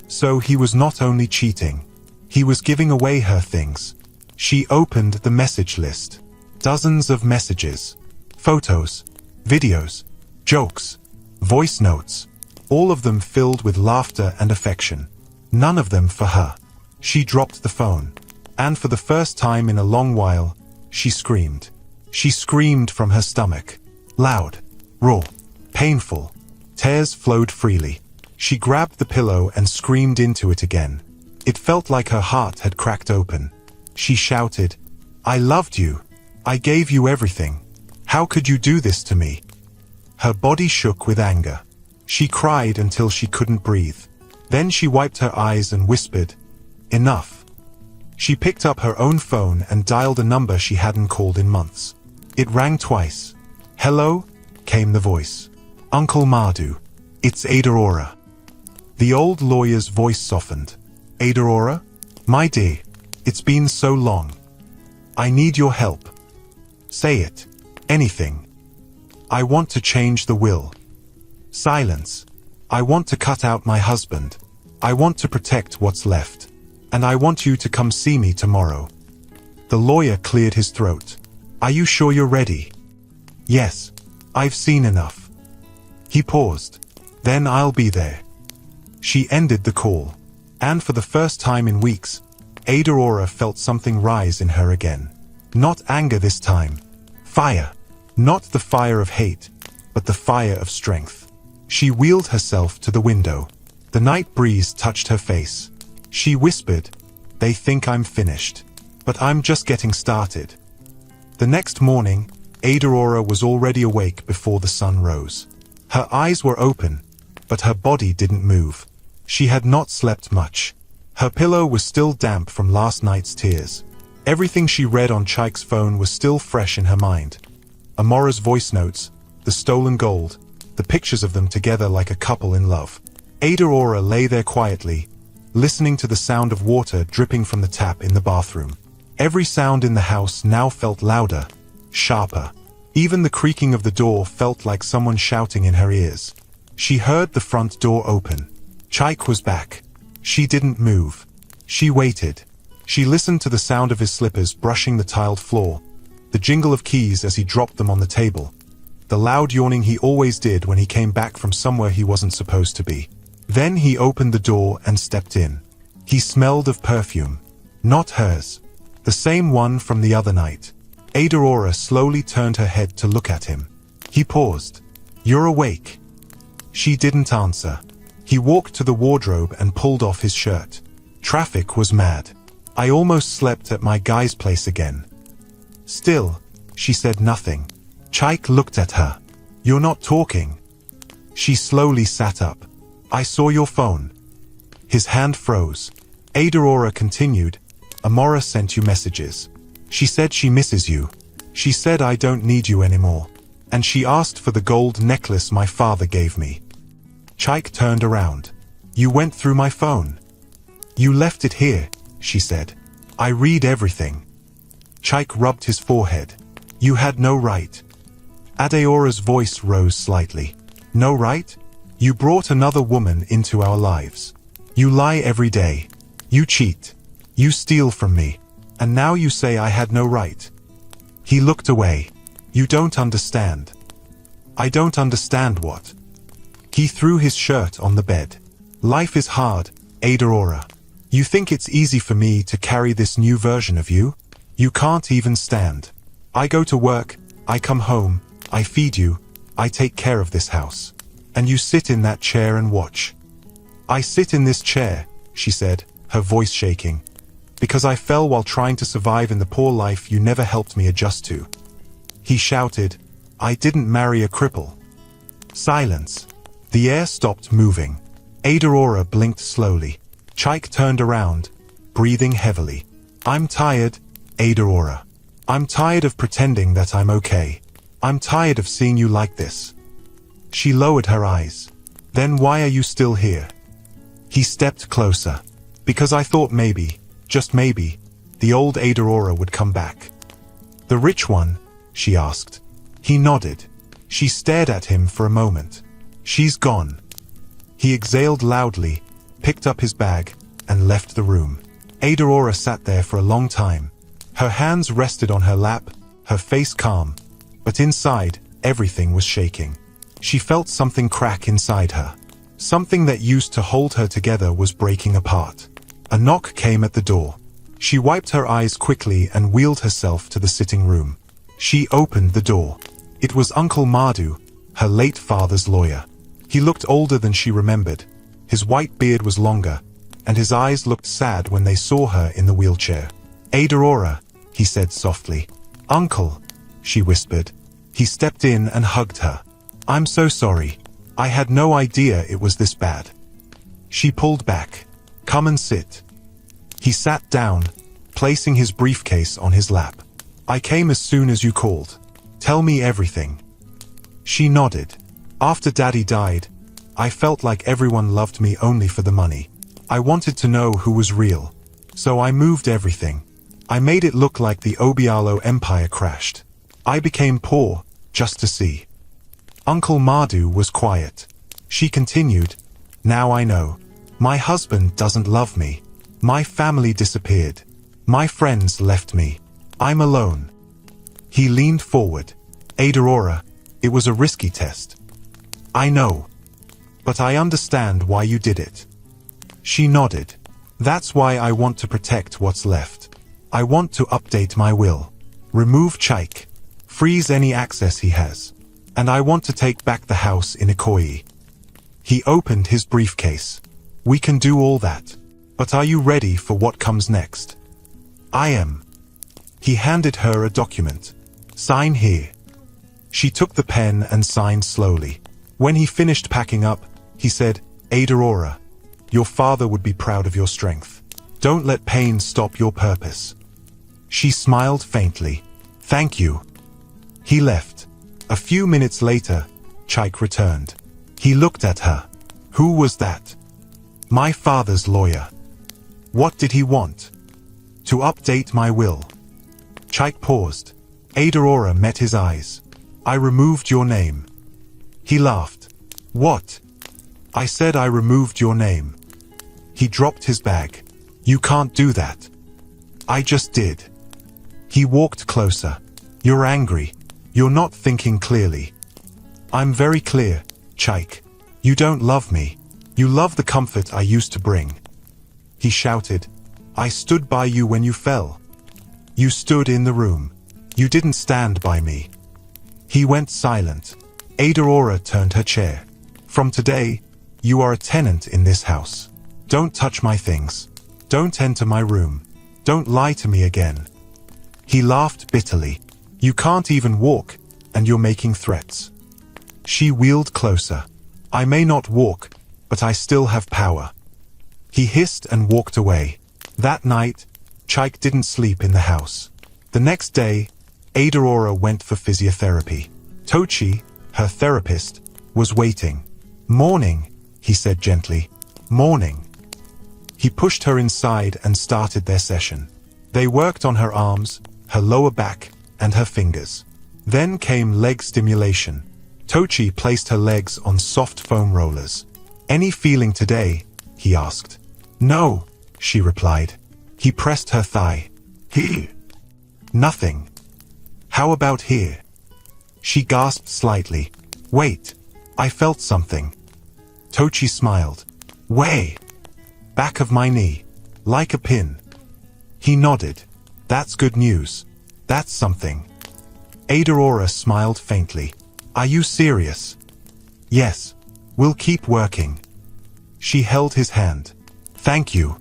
So he was not only cheating. He was giving away her things. She opened the message list. Dozens of messages. Photos, videos, jokes, voice notes. All of them filled with laughter and affection. None of them for her. She dropped the phone. And for the first time in a long while, she screamed. She screamed from her stomach. Loud, raw, painful. Tears flowed freely. She grabbed the pillow and screamed into it again. It felt like her heart had cracked open. She shouted, "I loved you. I gave you everything. How could you do this to me?" Her body shook with anger. She cried until she couldn't breathe. Then she wiped her eyes and whispered, "Enough." She picked up her own phone and dialed a number she hadn't called in months. It rang twice. "Hello?" came the voice. "Uncle Mardu. It's Aurora." The old lawyer's voice softened. "Aurora? My dear, it's been so long. I need your help. Say it. Anything. I want to change the will." Silence. "I want to cut out my husband. I want to protect what's left. And I want you to come see me tomorrow." The lawyer cleared his throat. "Are you sure you're ready?" "Yes. I've seen enough." He paused. "Then I'll be there." She ended the call. And for the first time in weeks, Aurora felt something rise in her again. Not anger this time. Fire. Not the fire of hate, but the fire of strength. She wheeled herself to the window. The night breeze touched her face. She whispered, "They think I'm finished. But I'm just getting started." The next morning, Aurora was already awake before the sun rose. Her eyes were open, but her body didn't move. She had not slept much. Her pillow was still damp from last night's tears. Everything she read on Chike's phone was still fresh in her mind. Amora's voice notes, the stolen gold, the pictures of them together like a couple in love. Aurora lay there quietly, listening to the sound of water dripping from the tap in the bathroom. Every sound in the house now felt louder, sharper. Even the creaking of the door felt like someone shouting in her ears. She heard the front door open. Chike was back. She didn't move. She waited. She listened to the sound of his slippers brushing the tiled floor, the jingle of keys as he dropped them on the table, the loud yawning he always did when he came back from somewhere he wasn't supposed to be. Then he opened the door and stepped in. He smelled of perfume. Not hers. The same one from the other night. Aurora slowly turned her head to look at him. He paused. "You're awake?" She didn't answer. He walked to the wardrobe and pulled off his shirt. Traffic was mad. "I almost slept at my guy's place again." Still, she said nothing. Chike looked at her. "You're not talking." She slowly sat up. "I saw your phone." His hand froze. Aurora continued, "Amora sent you messages. She said she misses you. She said I don't need you anymore. And she asked for the gold necklace my father gave me." Chike turned around. "You went through my phone." "You left it here," she said. "I read everything." Chike rubbed his forehead. "You had no right." Adeora's voice rose slightly. "No right? You brought another woman into our lives. You lie every day. You cheat. You steal from me. And now you say I had no right. He looked away. You don't understand. I don't understand what? He threw his shirt on the bed. Life is hard, Aurora. You think it's easy for me to carry this new version of you? You can't even stand. I go to work, I come home, I feed you, I take care of this house. And you sit in that chair and watch. I sit in this chair, she said, her voice shaking, because I fell while trying to survive in the poor life you never helped me adjust to. He shouted, I didn't marry a cripple. Silence. The air stopped moving. Aurora blinked slowly. Chike turned around, breathing heavily. I'm tired, Aurora. I'm tired of pretending that I'm okay. I'm tired of seeing you like this. She lowered her eyes. Then why are you still here? He stepped closer. Because I thought maybe, just maybe, the old Aurora would come back. The rich one? She asked. He nodded. She stared at him for a moment. She's gone. He exhaled loudly, picked up his bag, and left the room. Aurora sat there for a long time. Her hands rested on her lap, her face calm, but inside, everything was shaking. She felt something crack inside her. Something that used to hold her together was breaking apart. A knock came at the door. She wiped her eyes quickly and wheeled herself to the sitting room. She opened the door. It was Uncle Madhu, her late father's lawyer. He looked older than she remembered. His white beard was longer, and his eyes looked sad when they saw her in the wheelchair. Aurora, he said softly. Uncle, she whispered. He stepped in and hugged her. I'm so sorry. I had no idea it was this bad. She pulled back. Come and sit. He sat down, placing his briefcase on his lap. I came as soon as you called. Tell me everything. She nodded. After Daddy died, I felt like everyone loved me only for the money. I wanted to know who was real. So I moved everything. I made it look like the Obialo Empire crashed. I became poor, just to see. Uncle Madhu was quiet. She continued, now I know. My husband doesn't love me. My family disappeared. My friends left me. I'm alone. He leaned forward. Aurora, it was a risky test. I know. But I understand why you did it. She nodded. That's why I want to protect what's left. I want to update my will. Remove Chike. Freeze any access he has. And I want to take back the house in Ikoyi. He opened his briefcase. We can do all that. But are you ready for what comes next? I am. He handed her a document. Sign here. She took the pen and signed slowly. When he finished packing up, he said, Aurora, your father would be proud of your strength. Don't let pain stop your purpose. She smiled faintly. Thank you. He left. A few minutes later, Chike returned. He looked at her. Who was that? My father's lawyer. What did he want? To update my will. Chike paused. Aurora met his eyes. I removed your name. He laughed. What? I said I removed your name. He dropped his bag. You can't do that. I just did. He walked closer. You're angry. You're not thinking clearly. I'm very clear, Chike. You don't love me. You love the comfort I used to bring. He shouted. I stood by you when you fell. You stood in the room. You didn't stand by me. He went silent. Aurora turned her chair. From today, you are a tenant in this house. Don't touch my things. Don't enter my room. Don't lie to me again. He laughed bitterly. You can't even walk, and you're making threats. She wheeled closer. I may not walk, but I still have power. He hissed and walked away. That night, Chike didn't sleep in the house. The next day, Aurora went for physiotherapy. Tochi, her therapist, was waiting. Morning, he said gently. Morning. He pushed her inside and started their session. They worked on her arms, her lower back, and her fingers. Then came leg stimulation. Tochi placed her legs on soft foam rollers. Any feeling today? He asked. No, she replied. He pressed her thigh. Here. Nothing. How about here? She gasped slightly. Wait. I felt something. Tochi smiled. Way. Back of my knee. Like a pin. He nodded. That's good news. That's something. Adaora smiled faintly. Are you serious? Yes. We'll keep working. She held his hand. Thank you.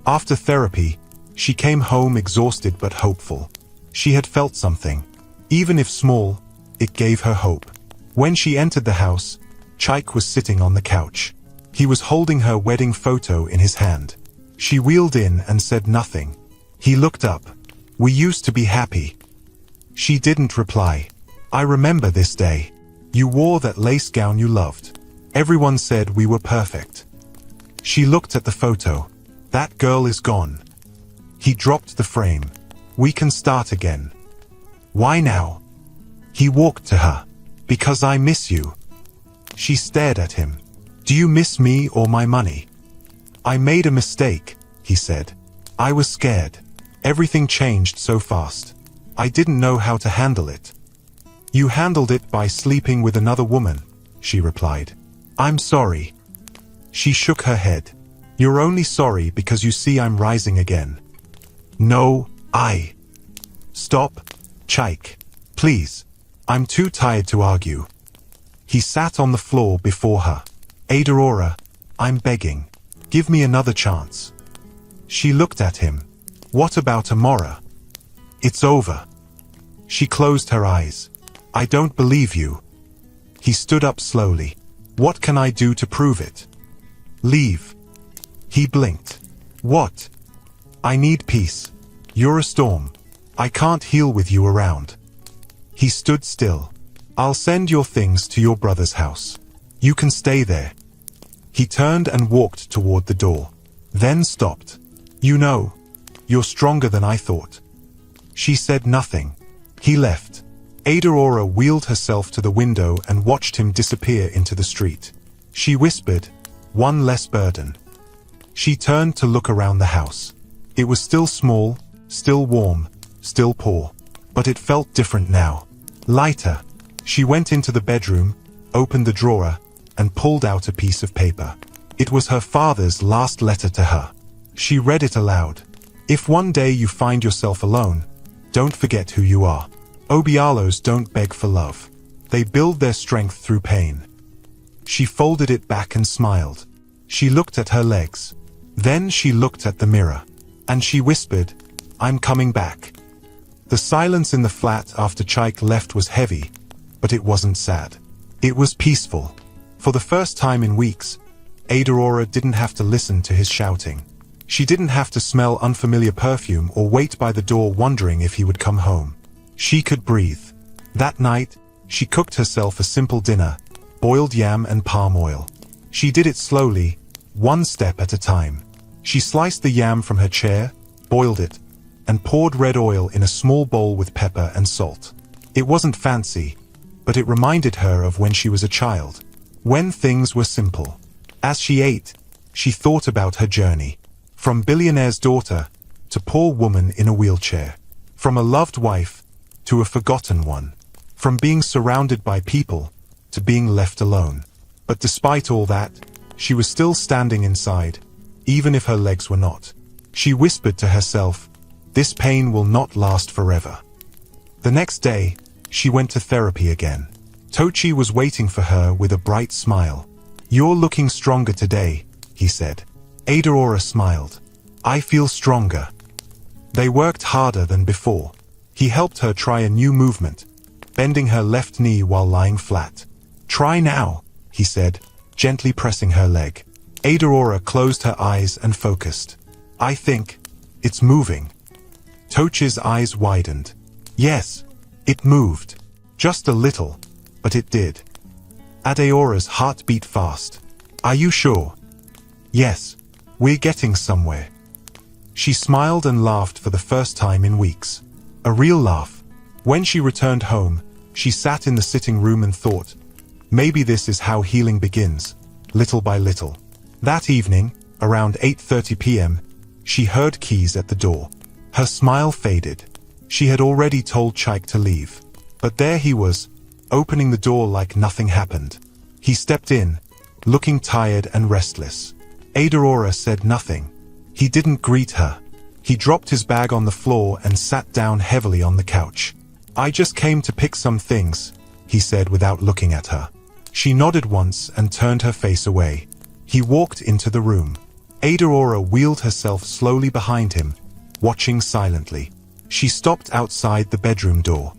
After therapy, she came home exhausted but hopeful. She had felt something. Even if small, it gave her hope. When she entered the house, Chaik was sitting on the couch. He was holding her wedding photo in his hand. She wheeled in and said nothing. He looked up. We used to be happy. She didn't reply. I remember this day. You wore that lace gown you loved. Everyone said we were perfect. She looked at the photo. That girl is gone. He dropped the frame. We can start again. Why now? He walked to her. Because I miss you. She stared at him. Do you miss me or my money? I made a mistake, he said. I was scared. Everything changed so fast. I didn't know how to handle it. You handled it by sleeping with another woman, she replied. I'm sorry. She shook her head. You're only sorry because you see I'm rising again. No, I. Stop, Chaik. Please. I'm too tired to argue. He sat on the floor before her. Adaora, I'm begging. Give me another chance. She looked at him. What about Amora? It's over. She closed her eyes. I don't believe you. He stood up slowly. What can I do to prove it? Leave. He blinked. What? I need peace. You're a storm. I can't heal with you around. He stood still. I'll send your things to your brother's house. You can stay there. He turned and walked toward the door. Then stopped. You know, you're stronger than I thought. She said nothing. He left. Adaora wheeled herself to the window and watched him disappear into the street. She whispered, one less burden. She turned to look around the house. It was still small, still warm, still poor. But it felt different now. Lighter. She went into the bedroom, opened the drawer, and pulled out a piece of paper. It was her father's last letter to her. She read it aloud. If one day you find yourself alone, don't forget who you are. Obialos don't beg for love. They build their strength through pain. She folded it back and smiled. She looked at her legs. Then she looked at the mirror. And she whispered, I'm coming back. The silence in the flat after Chaik left was heavy, but it wasn't sad. It was peaceful. For the first time in weeks, Adaora didn't have to listen to his shouting. She didn't have to smell unfamiliar perfume or wait by the door wondering if he would come home. She could breathe. That night, she cooked herself a simple dinner, boiled yam and palm oil. She did it slowly, one step at a time. She sliced the yam from her chair, boiled it, and poured red oil in a small bowl with pepper and salt. It wasn't fancy, but it reminded her of when she was a child, when things were simple. As she ate, she thought about her journey. From billionaire's daughter to poor woman in a wheelchair. From a loved wife to a forgotten one. From being surrounded by people to being left alone. But despite all that, she was still standing inside, even if her legs were not. She whispered to herself, this pain will not last forever. The next day, she went to therapy again. Tochi was waiting for her with a bright smile. You're looking stronger today, he said. Adaora smiled. I feel stronger. They worked harder than before. He helped her try a new movement, bending her left knee while lying flat. Try now, he said, gently pressing her leg. Adaora closed her eyes and focused. I think it's moving. Tochi's eyes widened. Yes, it moved. Just a little, but it did. Adaora's heart beat fast. Are you sure? Yes, we're getting somewhere. She smiled and laughed for the first time in weeks. A real laugh. When she returned home, she sat in the sitting room and thought, maybe this is how healing begins, little by little. That evening, Around 8:30 p.m., she heard keys at the door. Her smile faded. She had already told Chaik to leave. But there he was, opening the door like nothing happened. He stepped in, looking tired and restless. Aurora said nothing. He didn't greet her. He dropped his bag on the floor and sat down heavily on the couch. "I just came to pick some things," he said without looking at her. She nodded once and turned her face away. He walked into the room. Aurora wheeled herself slowly behind him, watching silently. She stopped outside the bedroom door.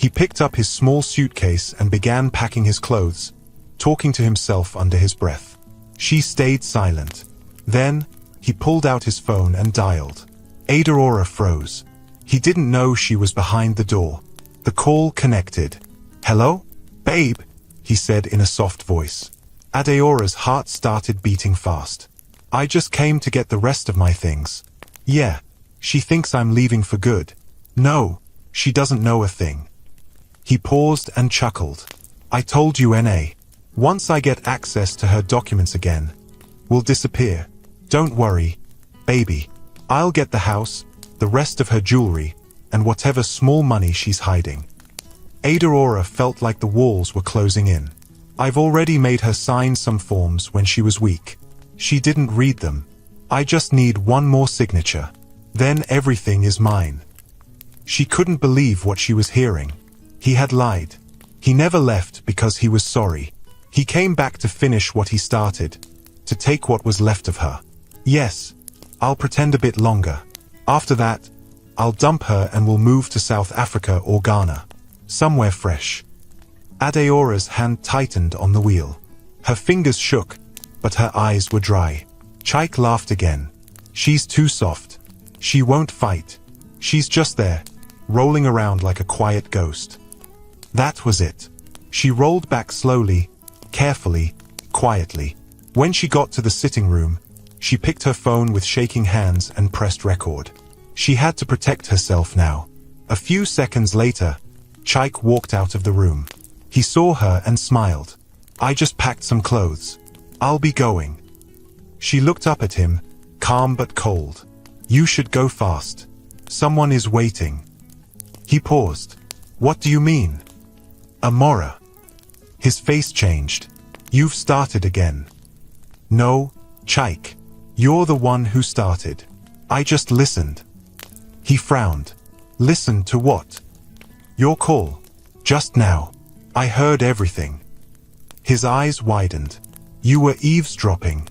He picked up his small suitcase and began packing his clothes, talking to himself under his breath. She stayed silent. Then, he pulled out his phone and dialed. Aurora froze. He didn't know she was behind the door. The call connected. "Hello? Babe," he said in a soft voice. Adeora's heart started beating fast. "I just came to get the rest of my things." "Yeah, she thinks I'm leaving for good." "No, she doesn't know a thing." He paused and chuckled. "I told you, N.A. Once I get access to her documents again, we'll disappear. Don't worry, baby. I'll get the house, the rest of her jewelry, and whatever small money she's hiding." Aurora felt like the walls were closing in. "I've already made her sign some forms when she was weak. She didn't read them. I just need one more signature. Then everything is mine." She couldn't believe what she was hearing. He had lied. He never left because he was sorry. He came back to finish what he started, to take what was left of her. "Yes, I'll pretend a bit longer. After that, I'll dump her and we'll move to South Africa or Ghana. Somewhere fresh." Adeora's hand tightened on the wheel. Her fingers shook, but her eyes were dry. Chaik laughed again. "She's too soft. She won't fight. She's just there, rolling around like a quiet ghost." That was it. She rolled back slowly, carefully, quietly. When she got to the sitting room, she picked her phone with shaking hands and pressed record. She had to protect herself now. A few seconds later, Chaik walked out of the room. He saw her and smiled. "I just packed some clothes. I'll be going." She looked up at him, calm but cold. "You should go fast. Someone is waiting." He paused. "What do you mean?" "Amora." His face changed. "You've started again." "No, Chaik. You're the one who started. I just listened." He frowned. "Listen to what?" "Your call. Just now. I heard everything." His eyes widened. "You were eavesdropping."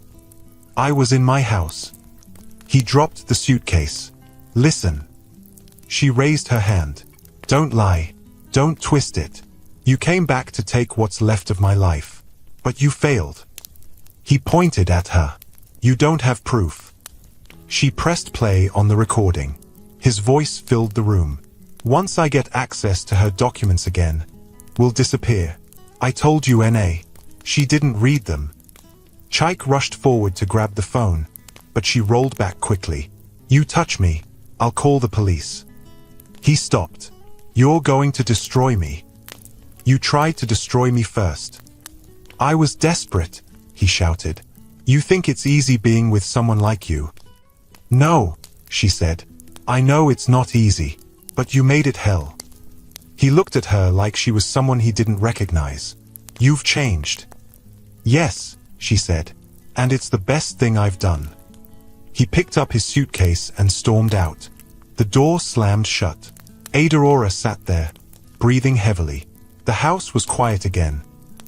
"I was in my house." He dropped the suitcase. "Listen." She raised her hand. "Don't lie. Don't twist it. You came back to take what's left of my life. But you failed." He pointed at her. "You don't have proof." She pressed play on the recording. His voice filled the room. "Once I get access to her documents again, we'll disappear. I told you, N.A. She didn't read them." Chaik rushed forward to grab the phone, but she rolled back quickly. "You touch me, I'll call the police." He stopped. "You're going to destroy me. You tried to destroy me first." "I was desperate," he shouted. "You think it's easy being with someone like you?" "No," she said. "I know it's not easy, but you made it hell." He looked at her like she was someone he didn't recognize. "You've changed." "Yes," she said, "and it's the best thing I've done." He picked up his suitcase and stormed out. The door slammed shut. Aurora sat there, breathing heavily. The house was quiet again,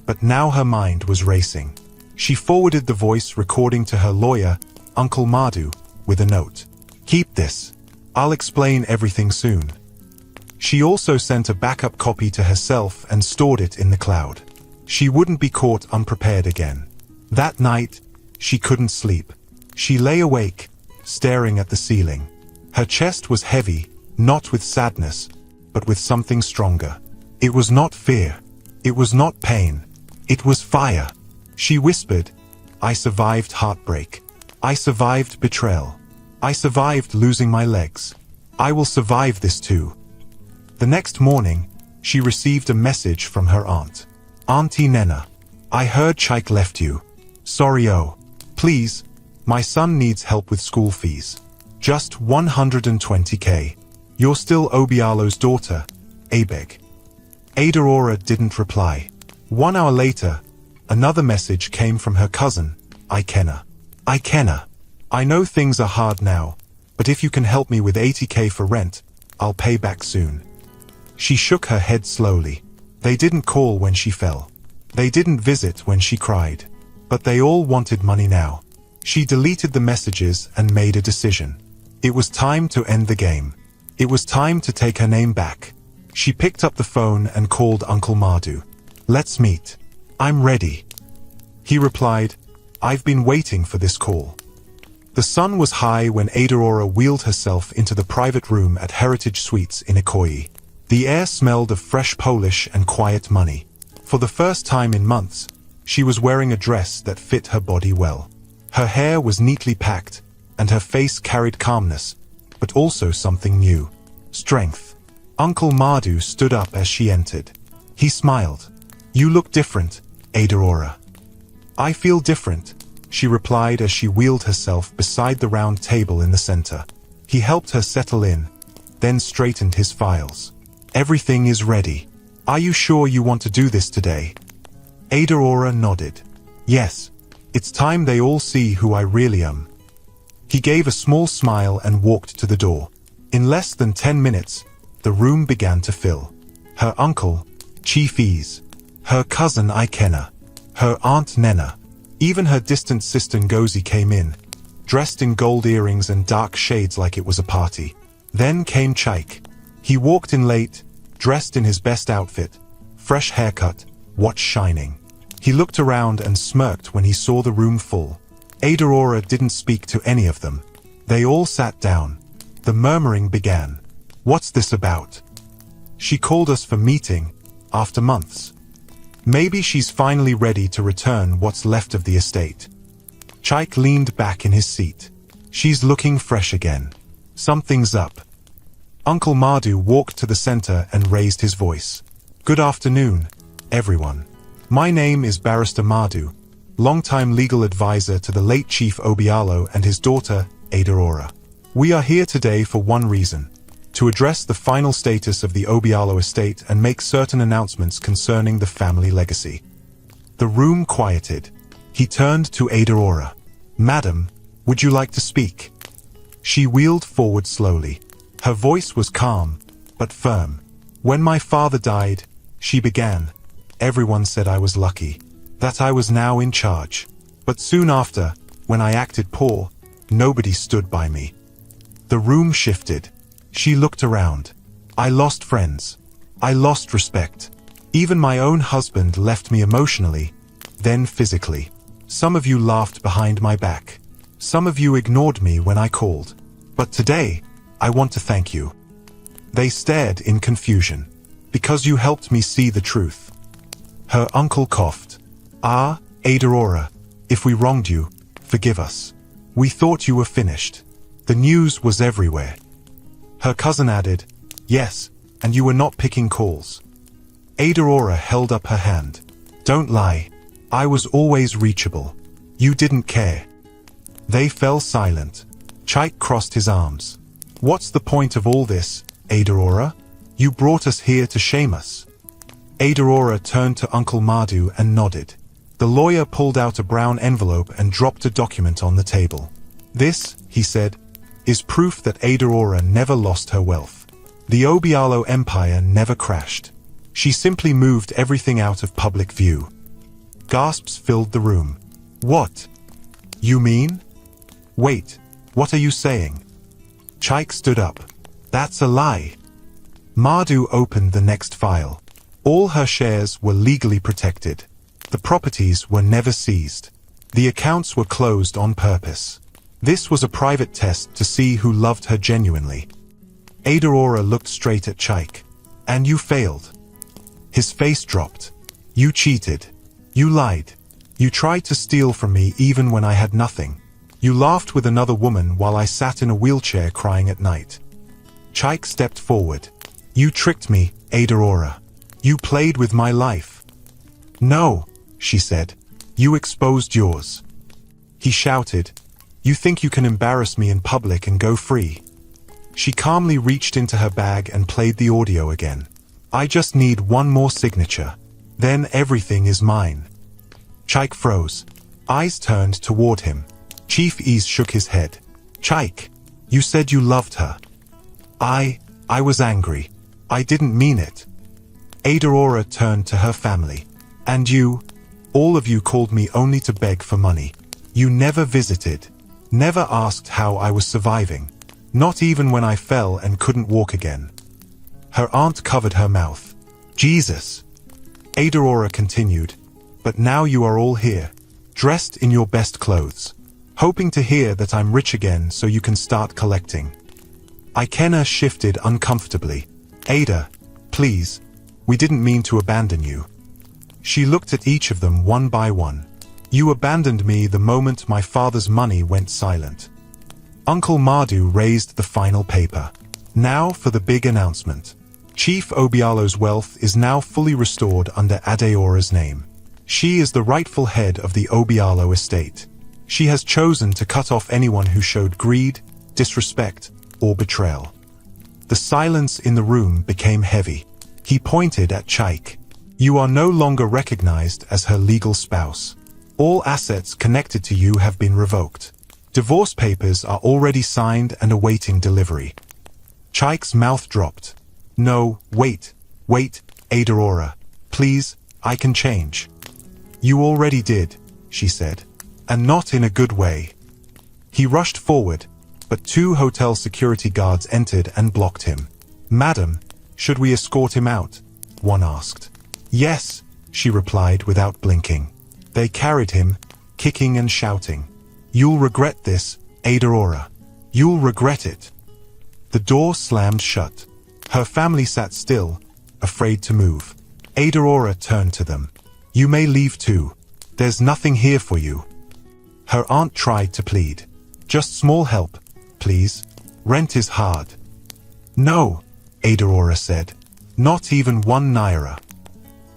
but now her mind was racing. She forwarded the voice recording to her lawyer, Uncle Madhu, with a note. "Keep this. I'll explain everything soon." She also sent a backup copy to herself and stored it in the cloud. She wouldn't be caught unprepared again. That night, she couldn't sleep. She lay awake, staring at the ceiling. Her chest was heavy, not with sadness, but with something stronger. It was not fear. It was not pain. It was fire. She whispered, "I survived heartbreak. I survived betrayal. I survived losing my legs. I will survive this too." The next morning, she received a message from her aunt. "Auntie Nena, I heard Chaik left you. Sorry, oh. Please, My son needs help with school fees. Just 120k. You're still Obialo's daughter, Abeg. Adaora didn't reply. 1 hour later, another message came from her cousin, Ikenna. Ikenna, I know things are hard now, but if you can help me with 80k for rent, I'll pay back soon. She shook her head slowly. They didn't call when she fell. They didn't visit when she cried. But they all wanted money now. She deleted the messages and made a decision. It was time to end the game. It was time to take her name back. She picked up the phone and called Uncle Madu. Let's meet. I'm ready. He replied, I've been waiting for this call. The sun was high when Adaora wheeled herself into the private room at Heritage Suites in Ikoyi. The air smelled of fresh Polish and quiet money. For the first time in months, she was wearing a dress that fit her body well. Her hair was neatly packed, and her face carried calmness, but also something new. Strength. Uncle Madu stood up as she entered. He smiled. You look different, Adaora. I feel different, she replied as she wheeled herself beside the round table in the center. He helped her settle in, then straightened his files. Everything is ready. Are you sure you want to do this today? Adaora nodded. Yes, it's time they all see who I really am. He gave a small smile and walked to the door. In less than 10 minutes, the room began to fill. Her uncle, Chief Ease, her cousin Ikenna, her aunt Nena, even her distant sister Ngozi came in, dressed in gold earrings and dark shades like it was a party. Then came Chaik. He walked in late, dressed in his best outfit, fresh haircut, watch shining. He looked around and smirked when he saw the room full. Adaora didn't speak to any of them. They all sat down. The murmuring began. What's this about? She called us for meeting, after months. Maybe she's finally ready to return what's left of the estate. Chaik leaned back in his seat. She's looking fresh again. Something's up. Uncle Madu walked to the center and raised his voice. Good afternoon, everyone. My name is Barrister Madu, longtime legal advisor to the late Chief Obialo and his daughter, Adaora. We are here today for one reason, to address the final status of the Obialo estate and make certain announcements concerning the family legacy. The room quieted. He turned to Adaora. Madam, would you like to speak? She wheeled forward slowly. Her voice was calm, but firm. When my father died, she began, everyone said I was lucky, that I was now in charge. But soon after, when I acted poor, nobody stood by me. The room shifted. She looked around. I lost friends. I lost respect. Even my own husband left me emotionally, then physically. Some of you laughed behind my back. Some of you ignored me when I called. But today, I want to thank you. They stared in confusion. Because you helped me see the truth. Her uncle coughed. Ah, Adaora, if we wronged you, forgive us. We thought you were finished. The news was everywhere. Her cousin added, yes, and you were not picking calls. Adaora held up her hand. Don't lie. I was always reachable. You didn't care. They fell silent. Chaik crossed his arms. What's the point of all this, Adaora? You brought us here to shame us. Adaora turned to Uncle Madu and nodded. The lawyer pulled out a brown envelope and dropped a document on the table. This, he said, is proof that Adaora never lost her wealth. The Obialo Empire never crashed. She simply moved everything out of public view. Gasps filled the room. What? You mean? Wait, what are you saying? Chaik stood up. That's a lie. Madu opened the next file. All her shares were legally protected. The properties were never seized. The accounts were closed on purpose. This was a private test to see who loved her genuinely. Adaora looked straight at Chaik. And you failed. His face dropped. You cheated. You lied. You tried to steal from me even when I had nothing. You laughed with another woman while I sat in a wheelchair crying at night. Chaik stepped forward. You tricked me, Adaora. You played with my life. No, she said. You exposed yours. He shouted. You think you can embarrass me in public and go free? She calmly reached into her bag and played the audio again. I just need one more signature. Then everything is mine. Chaik froze. Eyes turned toward him. Chief Ease shook his head. Chaik, you said you loved her. I was angry. I didn't mean it. Aurora turned to her family. And you? All of you called me only to beg for money. You never visited. Never asked how I was surviving. Not even when I fell and couldn't walk again. Her aunt covered her mouth. Jesus. Aurora continued. But now you are all here, dressed in your best clothes, hoping to hear that I'm rich again so you can start collecting. Ikenna shifted uncomfortably. Ada, please, we didn't mean to abandon you. She looked at each of them one by one. You abandoned me the moment my father's money went silent. Uncle Mardu raised the final paper. Now for the big announcement. Chief Obialo's wealth is now fully restored under Adeora's name. She is the rightful head of the Obialo estate. She has chosen to cut off anyone who showed greed, disrespect, or betrayal. The silence in the room became heavy. He pointed at Chaik. You are no longer recognized as her legal spouse. All assets connected to you have been revoked. Divorce papers are already signed and awaiting delivery. Chaik's mouth dropped. No, wait, Aurora. Please, I can change. You already did, she said. And not in a good way. He rushed forward, but 2 hotel security guards entered and blocked him. Madam, should we escort him out? One asked. Yes, she replied without blinking. They carried him, kicking and shouting. You'll regret this, Aurora. You'll regret it. The door slammed shut. Her family sat still, afraid to move. Aurora turned to them. You may leave too. There's nothing here for you. Her aunt tried to plead. Just small help, please. Rent is hard. No, Aurora said. Not even 1 naira.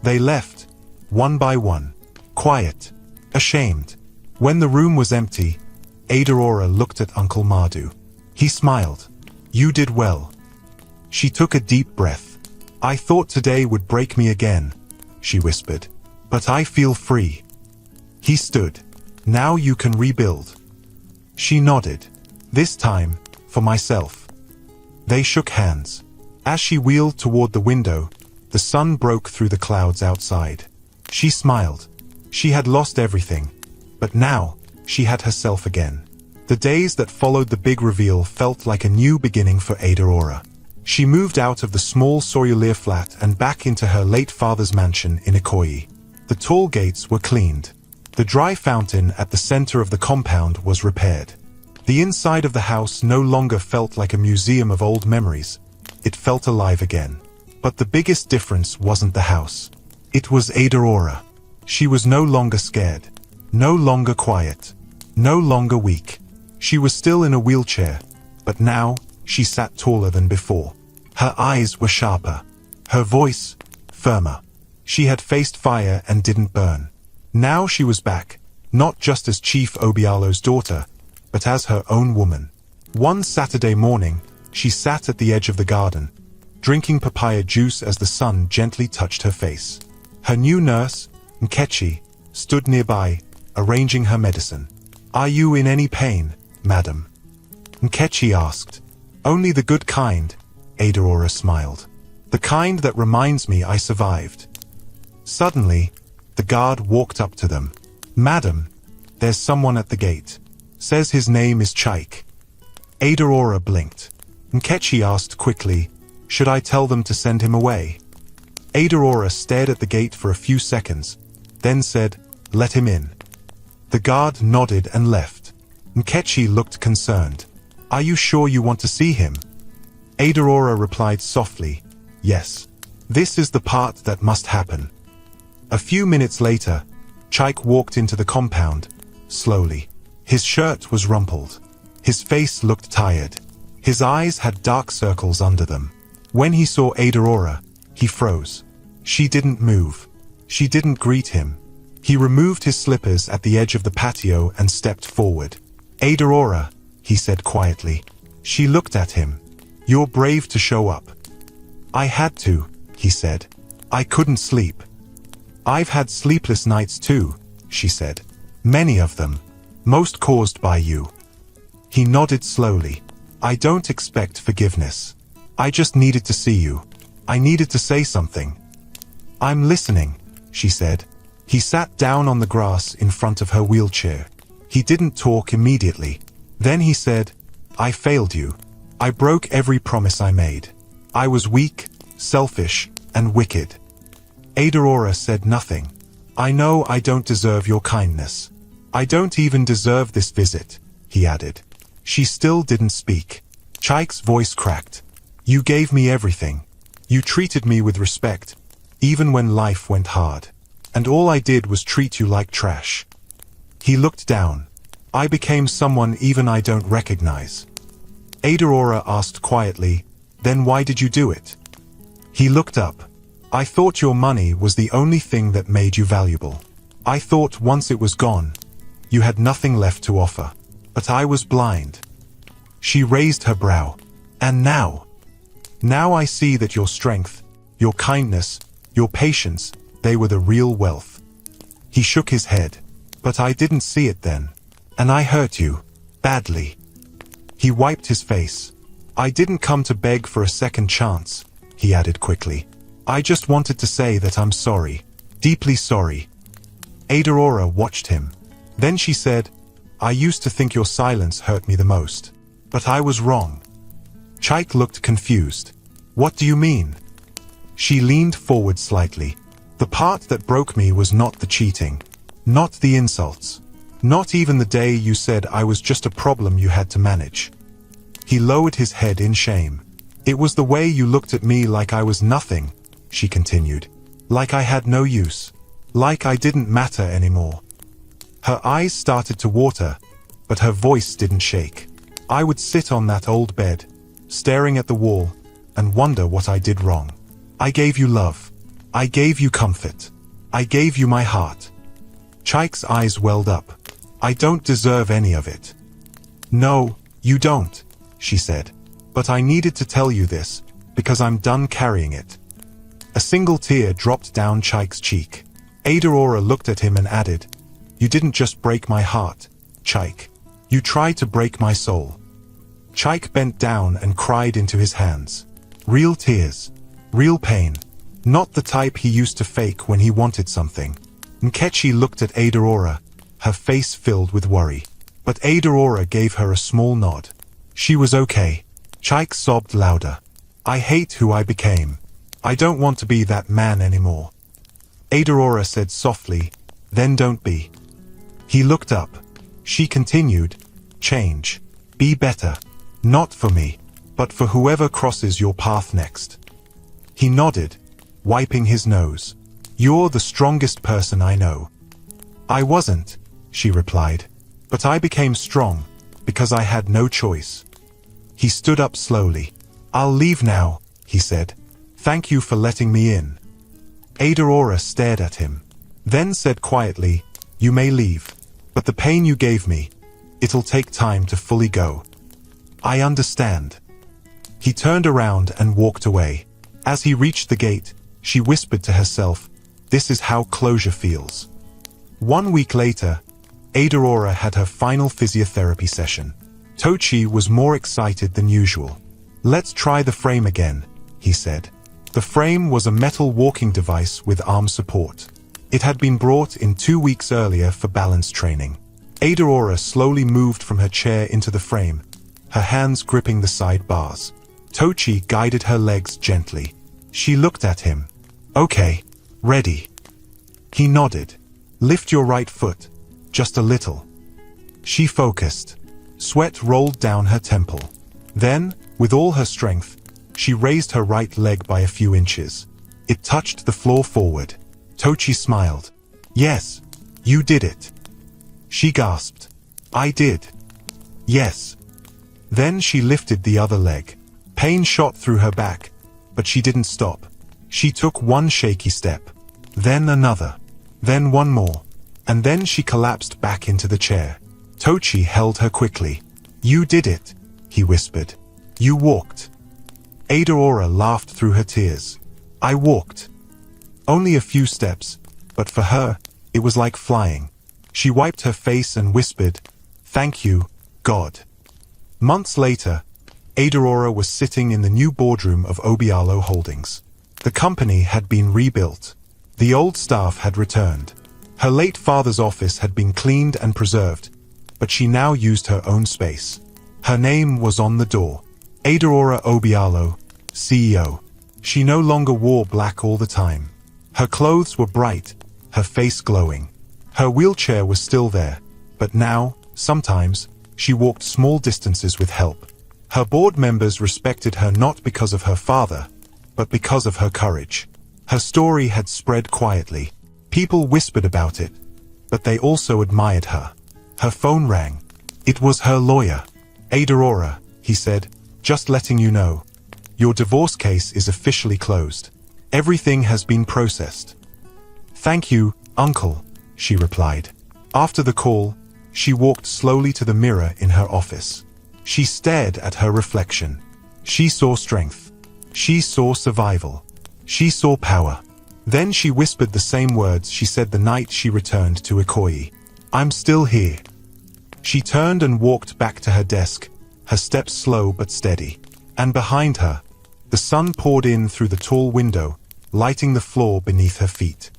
They left, one by one, quiet, ashamed. When the room was empty, Aurora looked at Uncle Mardu. He smiled. You did well. She took a deep breath. I thought today would break me again, she whispered. But I feel free. He stood. Now you can rebuild. She nodded. This time, for myself. They shook hands. As she wheeled toward the window, the sun broke through the clouds outside. She smiled. She had lost everything. But now, she had herself again. The days that followed the big reveal felt like a new beginning for Aurora. She moved out of the small Sorulir flat and back into her late father's mansion in Ikoyi. The tall gates were cleaned. The dry fountain at the center of the compound was repaired. The inside of the house no longer felt like a museum of old memories. It felt alive again. But the biggest difference wasn't the house. It was Aurora. She was no longer scared. No longer quiet. No longer weak. She was still in a wheelchair, but now she sat taller than before. Her eyes were sharper. Her voice firmer. She had faced fire and didn't burn. Now she was back, not just as Chief Obialo's daughter, but as her own woman. One Saturday morning, she sat at the edge of the garden, drinking papaya juice as the sun gently touched her face. Her new nurse, Nkechi, stood nearby, arranging her medicine. Are you in any pain, madam? Nkechi asked. Only the good kind, Aurora smiled. The kind that reminds me I survived. Suddenly, the guard walked up to them. Madam, there's someone at the gate. Says his name is Chaik. Aurora blinked. Nkechi asked quickly, should I tell them to send him away? Aurora stared at the gate for a few seconds, then said, let him in. The guard nodded and left. Nkechi looked concerned. Are you sure you want to see him? Aurora replied softly, yes. This is the part that must happen. A few minutes later, Chaik walked into the compound, slowly. His shirt was rumpled. His face looked tired. His eyes had dark circles under them. When he saw Aurora, he froze. She didn't move. She didn't greet him. He removed his slippers at the edge of the patio and stepped forward. Aurora, he said quietly. She looked at him. You're brave to show up. I had to, he said. I couldn't sleep. I've had sleepless nights too, she said. Many of them. Most caused by you. He nodded slowly. I don't expect forgiveness. I just needed to see you. I needed to say something. I'm listening, she said. He sat down on the grass in front of her wheelchair. He didn't talk immediately. Then he said, I failed you. I broke every promise I made. I was weak, selfish, and wicked. Aurora said nothing. I know I don't deserve your kindness. I don't even deserve this visit, he added. She still didn't speak. Chaik's voice cracked. You gave me everything. You treated me with respect, even when life went hard. And all I did was treat you like trash. He looked down. I became someone even I don't recognize. Aurora asked quietly, then why did you do it? He looked up. I thought your money was the only thing that made you valuable. I thought once it was gone, you had nothing left to offer. But I was blind. She raised her brow. And now? Now I see that your strength, your kindness, your patience, they were the real wealth. He shook his head. But I didn't see it then. And I hurt you. Badly. He wiped his face. I didn't come to beg for a second chance, he added quickly. I just wanted to say that I'm sorry. Deeply sorry. Aurora watched him. Then she said, I used to think your silence hurt me the most. But I was wrong. Chaik looked confused. What do you mean? She leaned forward slightly. The part that broke me was not the cheating. Not the insults. Not even the day you said I was just a problem you had to manage. He lowered his head in shame. It was the way you looked at me like I was nothing, she continued. Like I had no use. Like I didn't matter anymore. Her eyes started to water, but her voice didn't shake. I would sit on that old bed, staring at the wall, and wonder what I did wrong. I gave you love. I gave you comfort. I gave you my heart. Chaik's eyes welled up. I don't deserve any of it. No, you don't, she said. But I needed to tell you this, because I'm done carrying it. A single tear dropped down Chaik's cheek. Aurora looked at him and added, You didn't just break my heart, Chaik. You tried to break my soul. Chaik bent down and cried into his hands. Real tears. Real pain. Not the type he used to fake when he wanted something. Nkechi looked at Aurora, her face filled with worry. But Aurora gave her a small nod. She was okay. Chaik sobbed louder. I hate who I became. I don't want to be that man anymore. Aurora said softly, Then don't be. He looked up. She continued, Change. Be better. Not for me, but for whoever crosses your path next. He nodded, wiping his nose. You're the strongest person I know. I wasn't, she replied. But I became strong, because I had no choice. He stood up slowly. I'll leave now, he said. Thank you for letting me in. Aurora stared at him, then said quietly, You may leave, but the pain you gave me, it'll take time to fully go. I understand. He turned around and walked away. As he reached the gate, she whispered to herself, This is how closure feels. 1 week later, Aurora had her final physiotherapy session. Tochi was more excited than usual. Let's try the frame again, he said. The frame was a metal walking device with arm support. It had been brought in 2 weeks earlier for balance training. Aurora slowly moved from her chair into the frame, her hands gripping the side bars. Tochi guided her legs gently. She looked at him. Okay, ready. He nodded. Lift your right foot, just a little. She focused. Sweat rolled down her temple. Then, with all her strength, she raised her right leg by a few inches. It touched the floor forward. Tochi smiled. Yes, you did it. She gasped. I did. Yes. Then she lifted the other leg. Pain shot through her back, but she didn't stop. She took one shaky step, then another, then one more, and then she collapsed back into the chair. Tochi held her quickly. "You did it," he whispered. "You walked." Adaora laughed through her tears. "I walked. Only a few steps, but for her, it was like flying." She wiped her face and whispered, "Thank you, God." Months later, Adaora was sitting in the new boardroom of Obialo Holdings. The company had been rebuilt. The old staff had returned. Her late father's office had been cleaned and preserved, but she now used her own space. Her name was on the door. Adaora Obialo, CEO. She no longer wore black all the time. Her clothes were bright, her face glowing. Her wheelchair was still there, but now, sometimes, she walked small distances with help. Her board members respected her not because of her father, but because of her courage. Her story had spread quietly. People whispered about it, but they also admired her. Her phone rang. It was her lawyer. "Adaora," he said, "just letting you know. Your divorce case is officially closed. Everything has been processed." "Thank you, Uncle," she replied. After the call, she walked slowly to the mirror in her office. She stared at her reflection. She saw strength. She saw survival. She saw power. Then she whispered the same words she said the night she returned to Ikoyi. "I'm still here." She turned and walked back to her desk, her steps slow but steady. And behind her, the sun poured in through the tall window, lighting the floor beneath her feet.